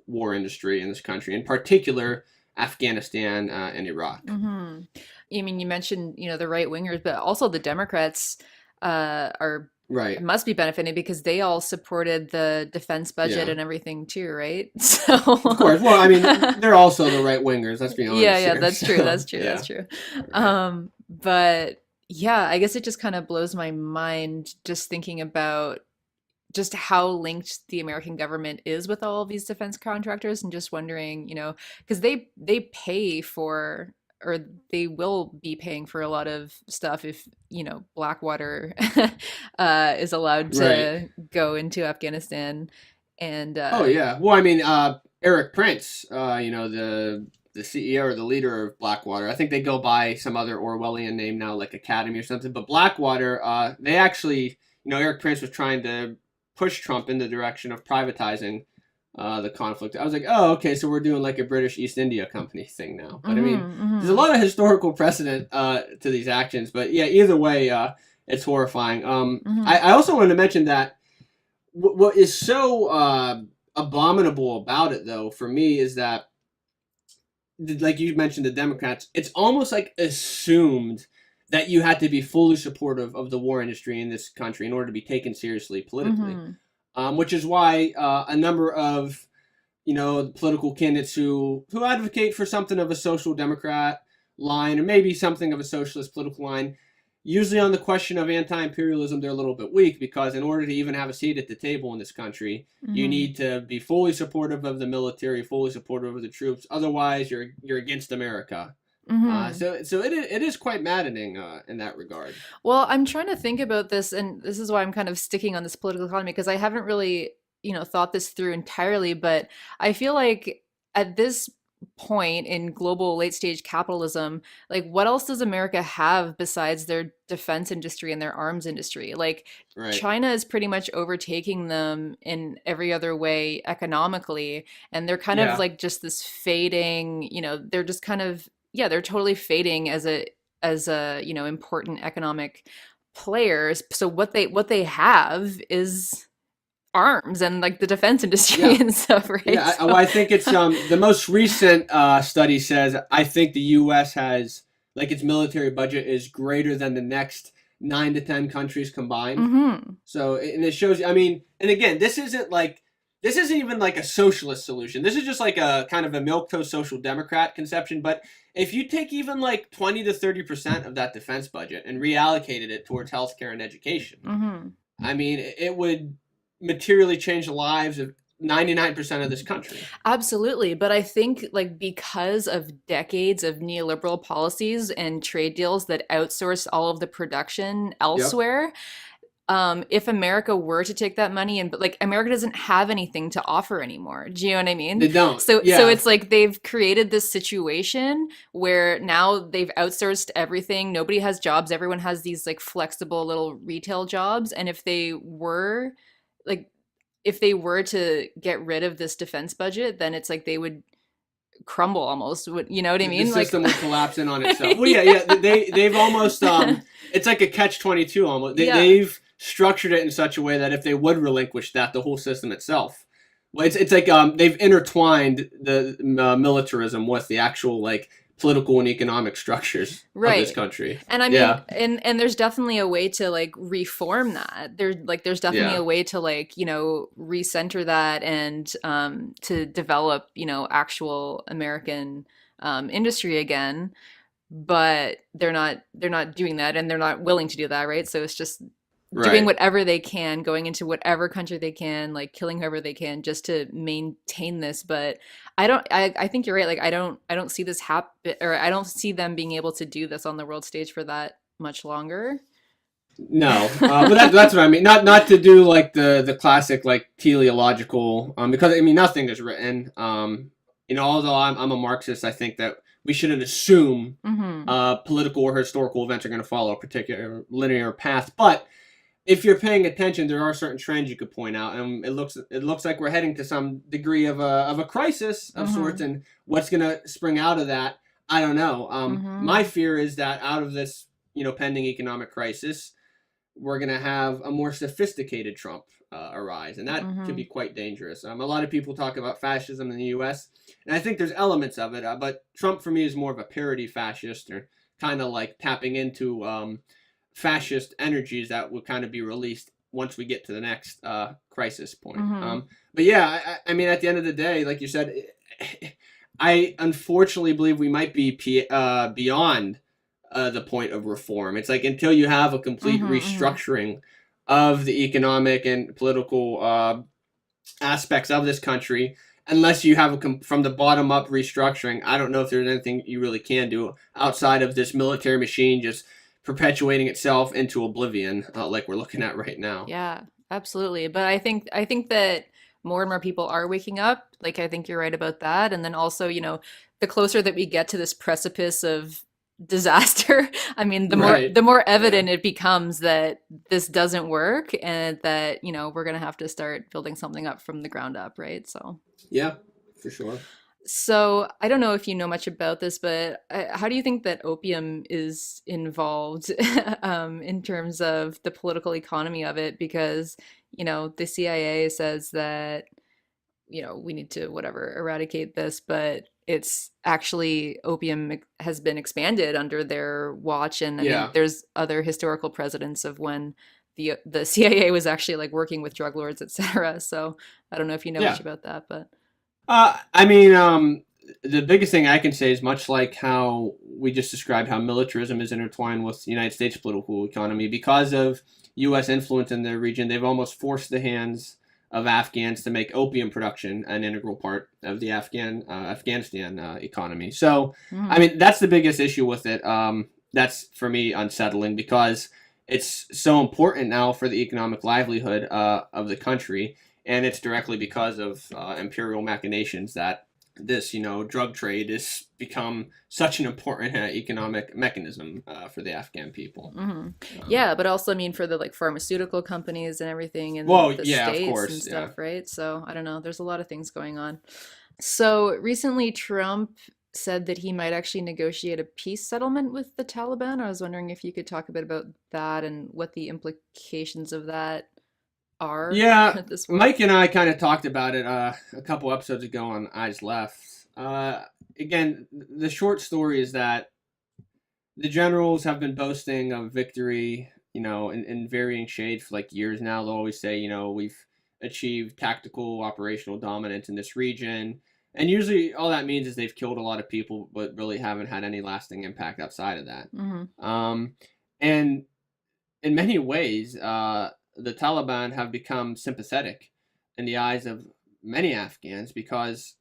war industry in this country, in particular Afghanistan and Iraq. I mean, you mentioned the right wingers, but also the Democrats are must be benefiting, because they all supported the defense budget and everything too, right? So of course. Well, I mean, they're also the right wingers. Let's be honest. Yeah, that's true. That's true. But yeah, I guess it just kind of blows my mind just thinking about just how linked the American government is with all of these defense contractors, and just wondering, because they pay for, or they will be paying for a lot of stuff if, Blackwater is allowed to go into Afghanistan. And well, I mean, Eric Prince, the the CEO or the leader of Blackwater. I think they go by some other Orwellian name now, like Academy or something. But Blackwater, they actually, Eric Prince was trying to push Trump in the direction of privatizing the conflict. I was like, oh, okay, so we're doing like a British East India Company thing now. But I mean, there's a lot of historical precedent to these actions. But yeah, either way, it's horrifying. I also wanted to mention that what is so abominable about it, though, for me, is that, like you mentioned, the Democrats, it's almost like assumed that you had to be fully supportive of the war industry in this country in order to be taken seriously politically. Which is why a number of, political candidates who advocate for something of a social democrat line, or maybe something of a socialist political line, usually on the question of anti-imperialism, they're a little bit weak, because in order to even have a seat at the table in this country, you need to be fully supportive of the military, fully supportive of the troops. Otherwise, you're against America. So it is quite maddening in that regard. Well, I'm trying to think about this, and this is why I'm kind of sticking on this political economy, because I haven't really, thought this through entirely, but I feel like at this point in global late stage capitalism, like, what else does America have besides their defense industry and their arms industry? Like, Right. China is pretty much overtaking them in every other way economically, and they're kind Yeah. of like just this fading, they're just kind of, yeah, they're totally fading as a important economic players. So what they have is arms and like the defense industry Yeah. and stuff, right? Yeah, So- well, I think it's the most recent study says, I think the U.S. has, like, its military budget is greater than the next 9 to 10 countries combined. Mhm. So, and it shows, I mean, and again, this isn't even like a socialist solution. This is just like a kind of a milquetoast social democrat conception. But if you take even like 20 to 30% of that defense budget and reallocated it towards healthcare and education, Mhm. I mean, it would materially change the lives of 99% of this country. Absolutely. But I think, like, because of decades of neoliberal policies and trade deals that outsource all of the production elsewhere, if America were to take that money but like, America doesn't have anything to offer anymore. Do you know what I mean? They don't. So Yeah. it's like they've created this situation where now they've outsourced everything. Nobody has jobs. Everyone has these like flexible little retail jobs. And if they were to get rid of this defense budget, then it's like they would crumble almost. You know what I mean? The Like, system would collapse in on itself. Well, yeah. They've almost it's like a catch-22 almost. They've structured it in such a way that if they would relinquish that, the whole system itself, well, it's like they've intertwined the militarism with the actual like political and economic structures of this country. And I mean, and there's definitely a way to like reform that. There's definitely a way to like, recenter that and to develop, actual American industry again. But they're not doing that, and they're not willing to do that, right? So it's just doing whatever they can, going into whatever country they can, like killing whoever they can just to maintain this. But I think you're right. Like, I don't see this happen, or I don't see them being able to do this on the world stage for that much longer. No, but that's what I mean. Not to do like the classic like teleological, because I mean nothing is written. Although I'm a Marxist, I think that we shouldn't assume political or historical events are going to follow a particular linear path. But if you're paying attention, there are certain trends you could point out, and it looks like we're heading to some degree of a crisis of sorts. And what's going to spring out of that, I don't know. My fear is that out of this, pending economic crisis, we're going to have a more sophisticated Trump arise, and that could be quite dangerous. A lot of people talk about fascism in the U.S., and I think there's elements of it, but Trump for me is more of a parody fascist, or kind of like tapping into fascist energies that will kind of be released once we get to the next crisis point. But yeah, I mean, at the end of the day, like you said, I unfortunately believe we might be beyond the point of reform. It's like until you have a complete restructuring of the economic and political aspects of this country, unless you have from the bottom up restructuring, I don't know if there's anything you really can do outside of this military machine just perpetuating itself into oblivion, like we're looking at right now. Yeah, absolutely. But I think that more and more people are waking up. Like, I think you're right about that. And then also, the closer that we get to this precipice of disaster, I mean, Right. the more Yeah. evident it becomes that this doesn't work, and that, we're going to have to start building something up from the ground up, right? Yeah, for sure. So I don't know if you know much about this, but how do you think that opium is involved in terms of the political economy of it? Because, the CIA says that, we need to whatever eradicate this, but it's actually has been expanded under their watch. And I mean, Yeah. there's other historical precedents of when the CIA was actually like working with drug lords, etc. So I don't know if you know Yeah. much about that, but I mean, the biggest thing I can say is much like how we just described how militarism is intertwined with the United States political economy. Because of U.S. influence in the region, they've almost forced the hands of Afghans to make opium production an integral part of the Afghanistan economy. So, I mean, that's the biggest issue with it. That's, for me, unsettling because it's so important now for the economic livelihood of the country. And it's directly because of imperial machinations that this, drug trade has become such an important economic mechanism for the Afghan people. Yeah, but also, I mean, for the like pharmaceutical companies and everything in Well, the yeah, of States course, and stuff, yeah. right? So I don't know. There's a lot of things going on. So recently, Trump said that he might actually negotiate a peace settlement with the Taliban. I was wondering if you could talk a bit about that and what the implications of that are Yeah, at this point. Mike and I kind of talked about it a couple episodes ago on Eyes Left. Again, the short story is that the generals have been boasting of victory, in varying shades for like years now. They'll always say, we've achieved tactical operational dominance in this region. And usually all that means is they've killed a lot of people, but really haven't had any lasting impact outside of that. And in many ways, the Taliban have become sympathetic in the eyes of many Afghans because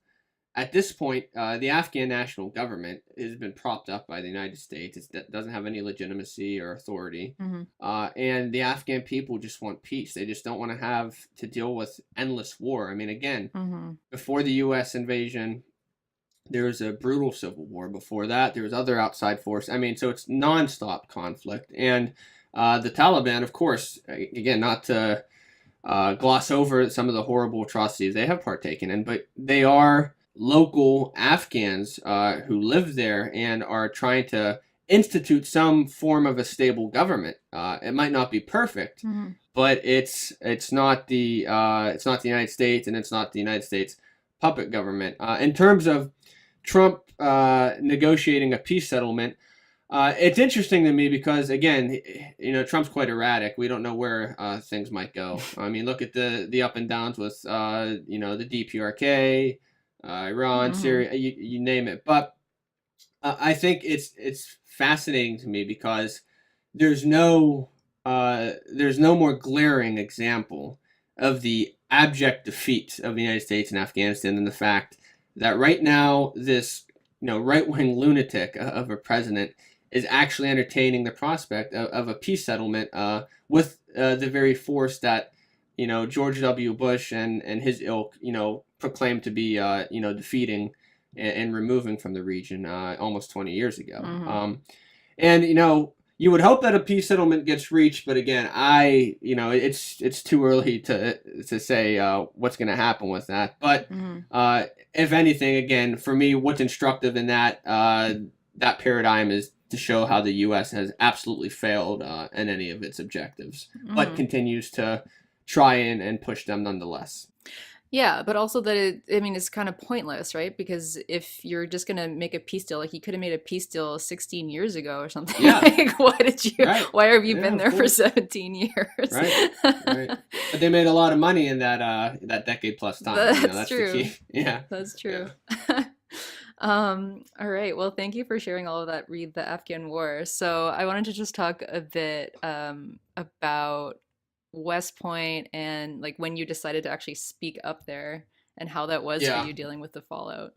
at this point, the Afghan national government has been propped up by the United States. It doesn't have any legitimacy or authority. And the Afghan people just want peace. They just don't want to have to deal with endless war. I mean, again, before the U.S. invasion, there was a brutal civil war. Before that, there was other outside force. I mean, so it's nonstop conflict. And the Taliban, of course, again, not to gloss over some of the horrible atrocities they have partaken in, but they are local Afghans who live there and are trying to institute some form of a stable government. It might not be perfect, but it's not the United States, and it's not the United States puppet government. In terms of Trump negotiating a peace settlement, it's interesting to me because, again, Trump's quite erratic. We don't know where things might go. I mean, look at the up and downs with the DPRK, Iran, Syria, you name it. But I think it's fascinating to me because there's no more glaring example of the abject defeat of the United States in Afghanistan than the fact that right now this right-wing lunatic of a president is actually entertaining the prospect of a peace settlement with the very force that George W. Bush and his ilk proclaimed to be defeating and removing from the region almost 20 years ago. And you would hope that a peace settlement gets reached, but again, it's too early to say what's going to happen with that. But if anything, again, for me, what's instructive in that paradigm is to show how the U.S. has absolutely failed in any of its objectives, but continues to try and push them nonetheless. Yeah, but also that it's kind of pointless, right? Because if you're just gonna make a peace deal, like you could have made a peace deal 16 years ago or something. Yeah. Like, why have you Yeah, been of there for course. 17 years? Right. But they made a lot of money in that decade plus time. That's true. The key. Yeah. That's true. Yeah. All right. Well, thank you for sharing all of that. Read the Afghan War. So I wanted to just talk a bit about West Point and like when you decided to actually speak up there and how that was for you dealing with the fallout.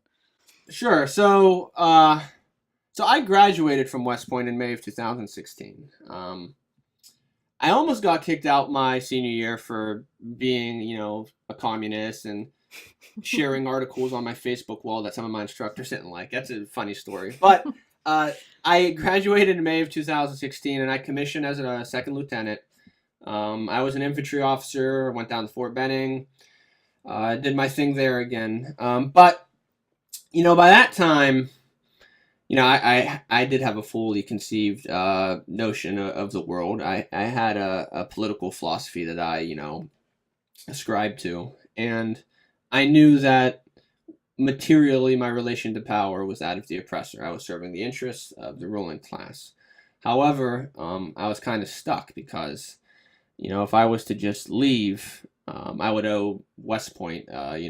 Sure. So I graduated from West Point in May of 2016. I almost got kicked out my senior year for being, a communist and sharing articles on my Facebook wall that some of my instructors didn't like. That's a funny story. But I graduated in May of 2016, and I commissioned as a second lieutenant. I was an infantry officer, went down to Fort Benning, did my thing there again. But, by that time, I did have a fully conceived notion of the world. I had a political philosophy that I, ascribed to. And I knew that materially my relation to power was that of the oppressor. I was serving the interests of the ruling class. However, I was kind of stuck because, if I was to just leave, I would owe West Point,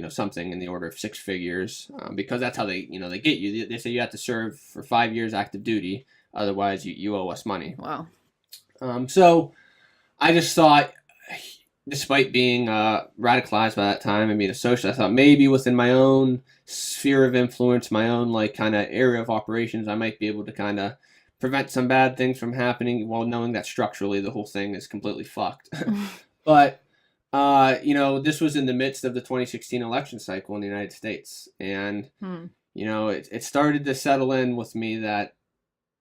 something in the order of 6 figures, because that's how they get you. They say you have to serve for 5 years active duty, otherwise you owe us money. Wow. So I just thought, despite being radicalized by that time and being a socialist, I thought maybe within my own sphere of influence, my own kind of area of operations, I might be able to kind of prevent some bad things from happening, while knowing that structurally the whole thing is completely fucked. But this was in the midst of the 2016 election cycle in the United States. And, it started to settle in with me that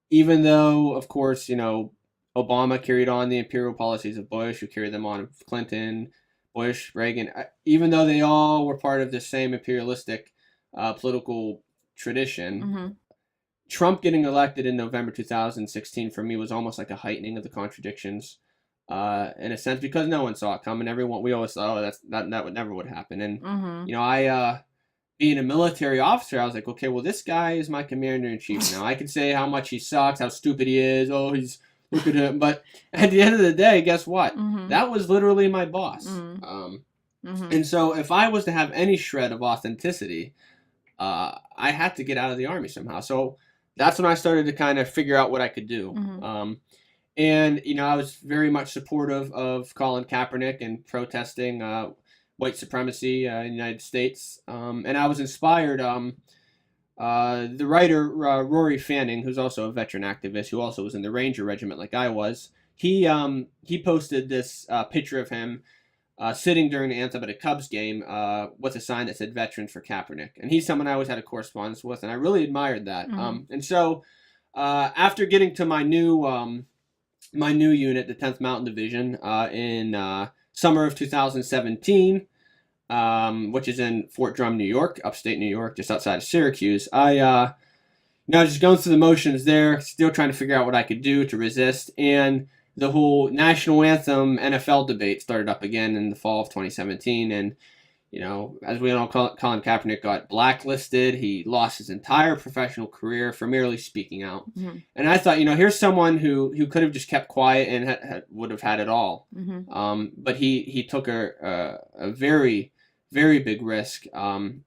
even though, of course, Obama carried on the imperial policies of Bush, who carried them on of Clinton, Bush, Reagan, even though they all were part of the same imperialistic political tradition, Trump getting elected in November 2016 for me was almost like a heightening of the contradictions. In a sense, because no one saw it coming. We always thought, that would never happen. And I being a military officer, I was like, okay, well, this guy is my commander in chief now. I can say how much he sucks, how stupid he is. Oh, look at him. But at the end of the day, guess what? That was literally my boss. And so if I was to have any shred of authenticity, I had to get out of the Army somehow. So that's when I started to kind of figure out what I could do. And, I was very much supportive of Colin Kaepernick and protesting white supremacy in the United States. And I was inspired. The writer Rory Fanning, who's also a veteran activist, who also was in the Ranger Regiment like I was, he posted this picture of him sitting during the anthem at a Cubs game with a sign that said "Veterans for Kaepernick." And he's someone I always had a correspondence with, and I really admired that. And so after getting to my new unit, the 10th Mountain Division, in summer of 2017, which is in Fort Drum, New York, upstate New York, just outside of Syracuse. I was just going through the motions there, still trying to figure out what I could do to resist. And the whole national anthem NFL debate started up again in the fall of 2017. And, as we know, Colin Kaepernick got blacklisted. He lost his entire professional career for merely speaking out. And I thought, here's someone who could have just kept quiet and would have had it all. But he took a very, very big risk and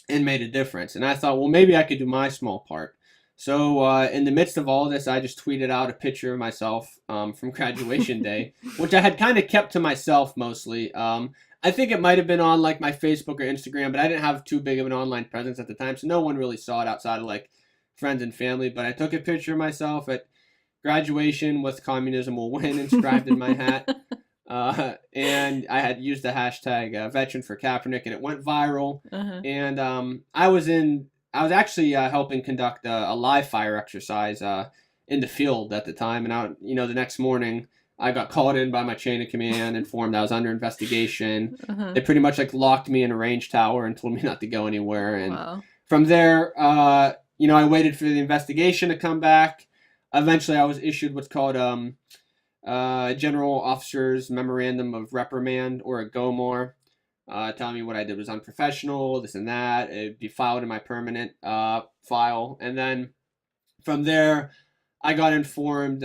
made a difference. And I thought, well, maybe I could do my small part. So in the midst of all this, I just tweeted out a picture of myself from graduation day, which I had kind of kept to myself mostly. I think it might have been on my Facebook or Instagram, but I didn't have too big of an online presence at the time, so no one really saw it outside of friends and family. But I took a picture of myself at graduation with "Communism Will Win" inscribed in my hat. And I had used the hashtag "Veteran for Kaepernick," and it went viral. And I was actually helping conduct a live fire exercise in the field at the time. And the next morning, I got called in by my chain of command, informed I was under investigation. They pretty much locked me in a range tower and told me not to go anywhere. And from there, I waited for the investigation to come back. Eventually, I was issued what's called General Officer's Memorandum of Reprimand, or a GOMOR, telling me what I did was unprofessional, this and that. It'd be filed in my permanent file. And then from there, I got informed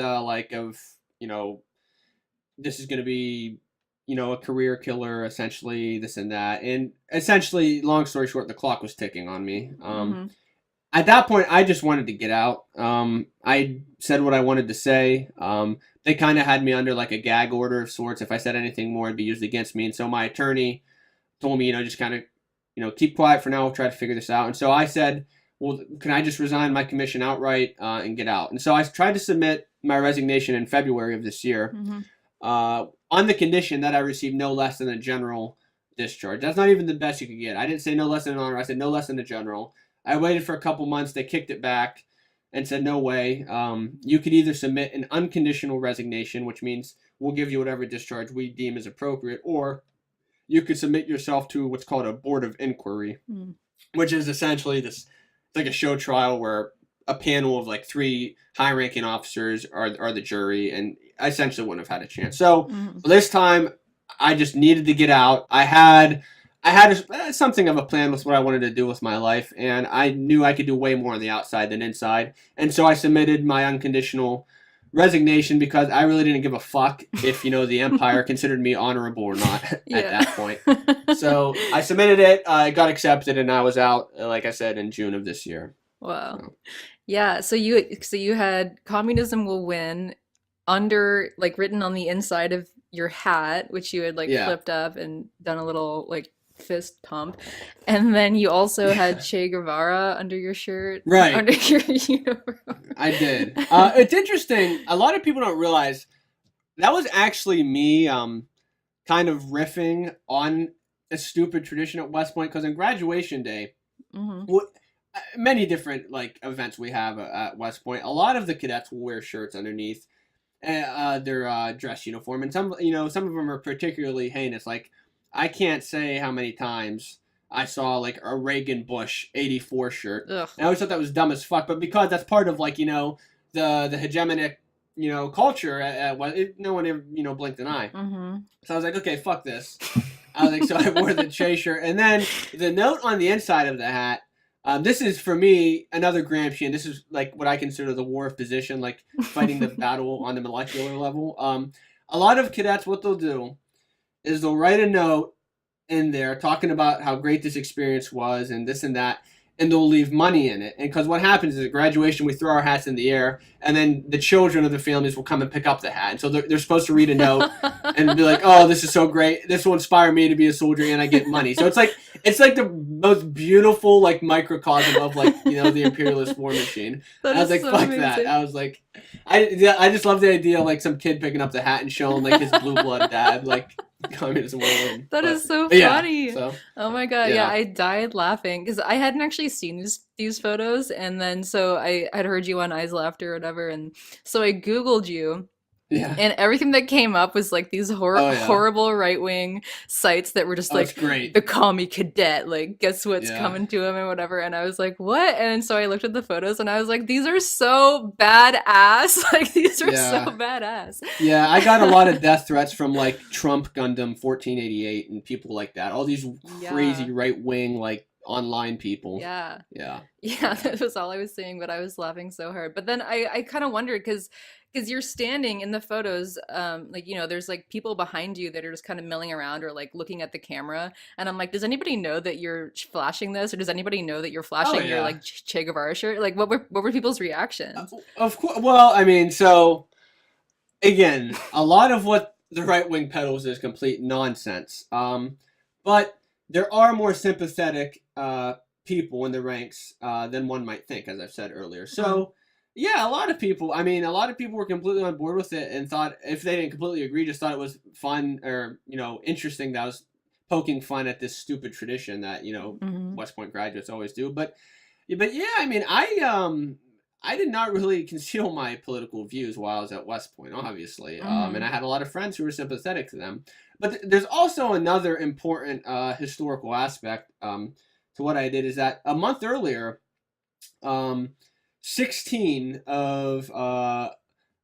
this is going to be, a career killer, essentially, this and that. And essentially, long story short, the clock was ticking on me. At that point, I just wanted to get out. I said what I wanted to say. They kind of had me under a gag order of sorts. If I said anything more, it'd be used against me. And so my attorney told me, just kind of, keep quiet for now. We'll try to figure this out. And so I said, well, can I just resign my commission outright and get out? And so I tried to submit my resignation in February of this year. on the condition that I receive no less than a general discharge. That's not even the best you could get. I didn't say no less than an honor. I said no less than a general. I waited for a couple months. They kicked it back and said, no way. You could either submit an unconditional resignation, which means we'll give you whatever discharge we deem is appropriate, or you could submit yourself to what's called a board of inquiry, which is essentially this, like a show trial where a panel of like 3 high-ranking officers are the jury, and I essentially wouldn't have had a chance. So this time, I just needed to get out. I had something of a plan with what I wanted to do with my life, and I knew I could do way more on the outside than inside. And so I submitted my unconditional resignation because I really didn't give a fuck if, the Empire considered me honorable or not at that point. So I submitted it, I got accepted, and I was out, like I said, in June of this year. Wow. So. Yeah, so you had communism will win under, like, written on the inside of your hat, which you had flipped up and done a little fist pump, and then you also had Che Guevara under your shirt, right, under your uniform. I did. It's interesting. A lot of people don't realize that was actually me, kind of riffing on a stupid tradition at West Point, because on graduation day, many different events we have at West Point, a lot of the cadets will wear shirts underneath their dress uniform, and some of them are particularly heinous. Like, I can't say how many times I saw a Reagan Bush '84 shirt. Ugh. And I always thought that was dumb as fuck, but because that's part of the hegemonic culture, no one ever blinked an eye. So I was like, okay, fuck this. I was like, so I wore the Che shirt, and then the note on the inside of the hat. This is, for me, another Gramscian. This is what I consider the war of position, fighting the battle on the molecular level. A lot of cadets, what they'll do is they'll write a note in there talking about how great this experience was and this and that, and they'll leave money in it. And because what happens is at graduation, we throw our hats in the air, and then the children of the families will come and pick up the hat. And so they're supposed to read a note and be like, oh, this is so great. This will inspire me to be a soldier, and I get money. So it's the most beautiful microcosm of the imperialist war machine. I was like, so fuck amazing. That. I was like, I just love the idea of some kid picking up the hat and showing his blue blood dad communism world. That is so funny. Yeah, so, oh my god, yeah, I died laughing because I hadn't actually seen these photos, and then so I'd heard you on Eyes Laughter or whatever, and so I googled you. Yeah. And everything that came up was these horrible right-wing sites that were just great. The commie cadet, guess what's coming to him and whatever. And I was like, what? And so I looked at the photos and I was like, these are so badass. These are so badass. Yeah, I got a lot of death threats from Trump Gundam 1488 and people like that. All these crazy right-wing online people. Yeah, that was all I was saying, but I was laughing so hard. But then I kind of wondered because you're standing in the photos, there's people behind you that are just kind of milling around or looking at the camera, and I'm like, does anybody know that you're flashing this, or does anybody know that you're flashing your Che Guevara shirt? What were people's reactions? Of course. Well, I mean, so again, a lot of what the right wing peddles is complete nonsense. But there are more sympathetic people in the ranks than one might think, as I've said earlier. So, yeah, a lot of people were completely on board with it and thought, if they didn't completely agree, just thought it was fun or, interesting that I was poking fun at this stupid tradition that, West Point graduates always do. But yeah, I mean, I did not really conceal my political views while I was at West Point, obviously. And I had a lot of friends who were sympathetic to them. But there's also another important historical aspect to what I did, is that a month earlier, 16 of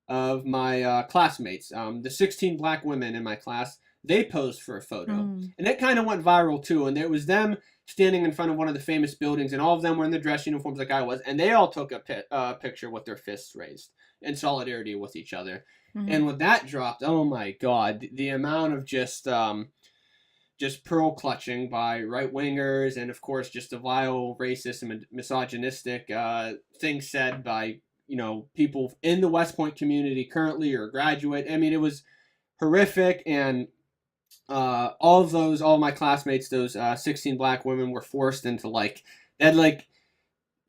my classmates, the 16 black women in my class, they posed for a photo. And it kind of went viral too. And there was them standing in front of one of the famous buildings, and all of them were in their dress uniforms like I was. And they all took a picture with their fists raised in solidarity with each other. And when that dropped, oh my God, the amount of just pearl clutching by right wingers, and of course just the vile racist and misogynistic things said by people in the West Point community currently or graduate. I mean, it was horrific, and all my classmates, those 16 black women, were forced into they had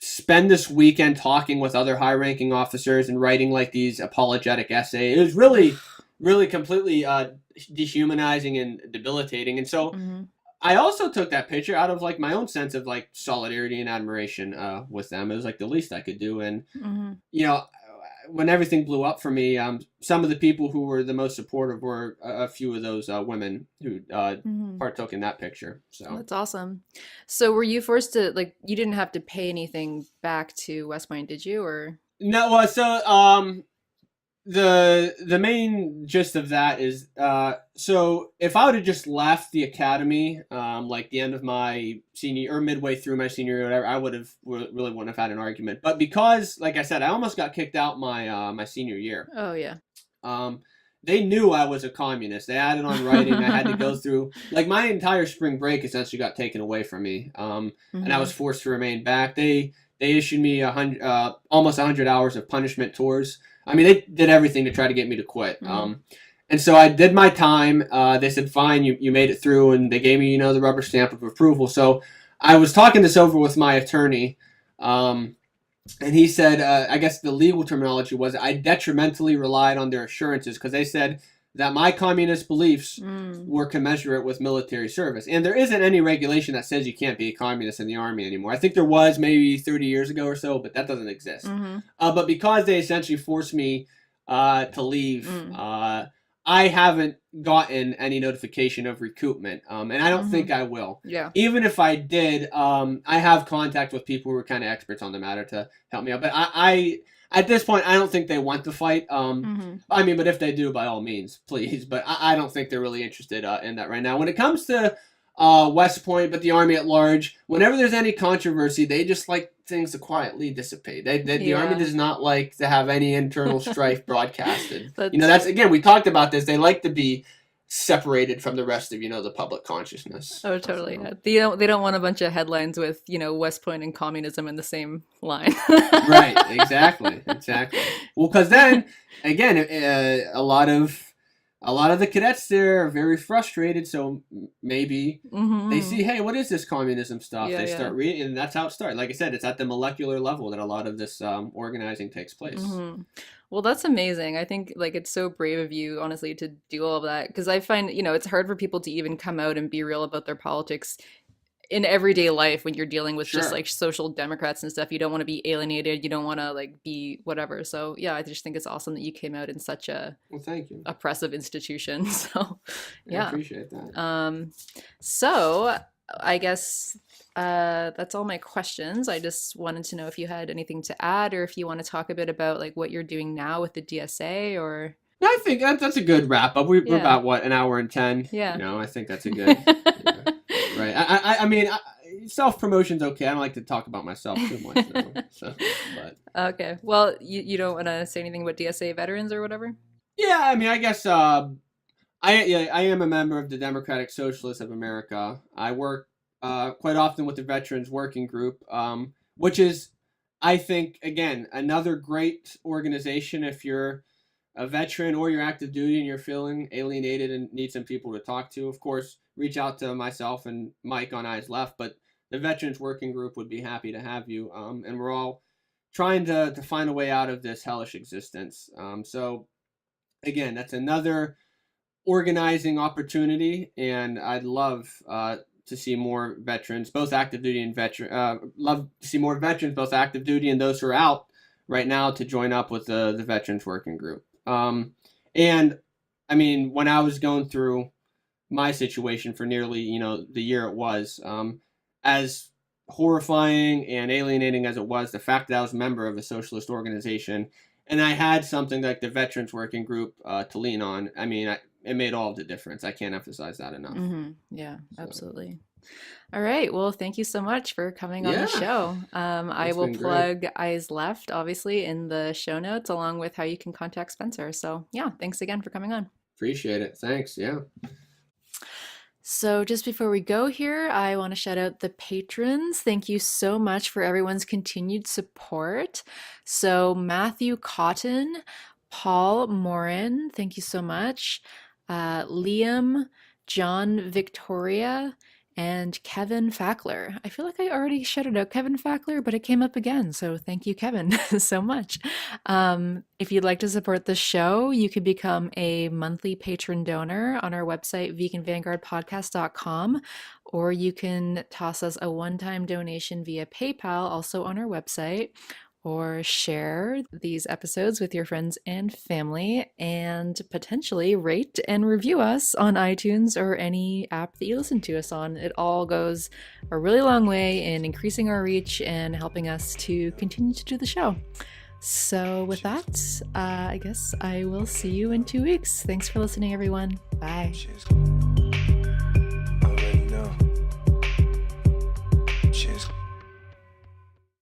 spend this weekend talking with other high-ranking officers and writing these apologetic essays. It was really really completely dehumanizing and debilitating. And so Mm-hmm. I also took that picture out of like my own sense of like solidarity and admiration with them. It was like the least I could do. And Mm-hmm. you know, when everything blew up for me, some of the people who were the most supportive were a few of those women who Mm-hmm. partook in that picture. So That's awesome. So were you forced to, like, you didn't have to pay anything back to West Point, did you? Or no, so the main gist of that is so if I would have just left the academy like the end of my senior or midway through my senior year or whatever, I would have really wouldn't have had an argument. But because, like I said, I almost got kicked out my my senior year. oh yeah. They knew I was a communist. They had it on writing. I had to go through like my entire spring break essentially got taken away from me, and I Mm-hmm. was forced to remain back. They issued me almost 100 hours of punishment tours. I mean, they did everything to try to get me to quit. Mm-hmm. And so I did my time. They said, "Fine, you made it through," and they gave me the rubber stamp of approval. So I was talking this over with my attorney. And he said, I guess the legal terminology was, I detrimentally relied on their assurances because they said that my communist beliefs were commensurate with military service. And there isn't any regulation that says you can't be a communist in the Army anymore. I think there was maybe 30 years ago or so, but that doesn't exist. Mm-hmm. But because they essentially forced me to leave, I haven't gotten any notification of recoupment, and I don't think I will. Yeah. Even if I did, I have contact with people who are kind of experts on the matter to help me out. But I at this point, I don't think they want to fight. I mean, but if they do, by all means, please. But I don't think they're really interested in that right now. When it comes to West Point, but the Army at large, whenever there's any controversy, they just like things to quietly dissipate. The Army does not like to have any internal strife broadcasted. That's again, we talked about this. They like to be separated from the rest of the public consciousness. Oh, totally. So. Yeah. They don't want a bunch of headlines with West Point and communism in the same line. Right. Exactly. Well, because then again, a lot of the cadets there are very frustrated, so maybe they see, hey, what is this communism stuff? Yeah, they start reading, and that's how it starts. Like I said, it's at the molecular level that a lot of this organizing takes place. Well, that's amazing. I think like it's so brave of you, honestly, to do all of that, because I find, it's hard for people to even come out and be real about their politics in everyday life when you're dealing with just like social democrats and stuff. You don't want to be alienated. You don't want to like be whatever. So yeah, I just think it's awesome that you came out in such a thank you. oppressive institution. So yeah, I appreciate that. So I guess that's all my questions. I just wanted to know if you had anything to add, or if you want to talk a bit about like what you're doing now with the DSA, or. I think that's a good wrap up. We're about an hour and 10. Yeah. I think that's a good. Right. I mean, self promotion's okay. I don't like to talk about myself too much. But. Okay. Well, you don't want to say anything about DSA veterans or whatever? Yeah, I mean, I guess I am a member of the Democratic Socialists of America. I work quite often with the Veterans Working Group, which is, I think, again, another great organization if you're a veteran or you're active duty and you're feeling alienated and need some people to talk to. Of course, reach out to myself and Mike on Eyes Left, but the Veterans Working Group would be happy to have you. And we're all trying to find a way out of this hellish existence. So again, that's another organizing opportunity, and I'd love to see more veterans, both active duty and love to see more veterans, both active duty and those who are out right now, to join up with the Veterans Working Group. And I mean, when I was going through my situation for nearly, the year it was, as horrifying and alienating as it was, the fact that I was a member of a socialist organization and I had something like the Veterans Working Group to lean on, I mean, it made all of the difference. I can't emphasize that enough. Yeah, absolutely. All right. Well, thank you so much for coming on the show. I will plug Eyes Left, obviously, in the show notes, along with how you can contact Spenser. So yeah, thanks again for coming on. Appreciate it. Thanks. Yeah. So just before we go here, I want to shout out the patrons. Thank you so much for everyone's continued support. So Matthew Cotton, Paul Morin, thank you so much. Liam, John Victoria, and Kevin Fackler. I feel like I already shouted out Kevin Fackler, but it came up again. So thank you, Kevin, so much. If you'd like to support the show, you could become a monthly patron donor on our website, veganvanguardpodcast.com, or you can toss us a one-time donation via PayPal, also on our website, or share these episodes with your friends and family, and potentially rate and review us on iTunes or any app that you listen to us on. It all goes a really long way in increasing our reach and helping us to continue to do the show. So with that, I guess I will see you in 2 weeks. Thanks for listening, everyone. Bye.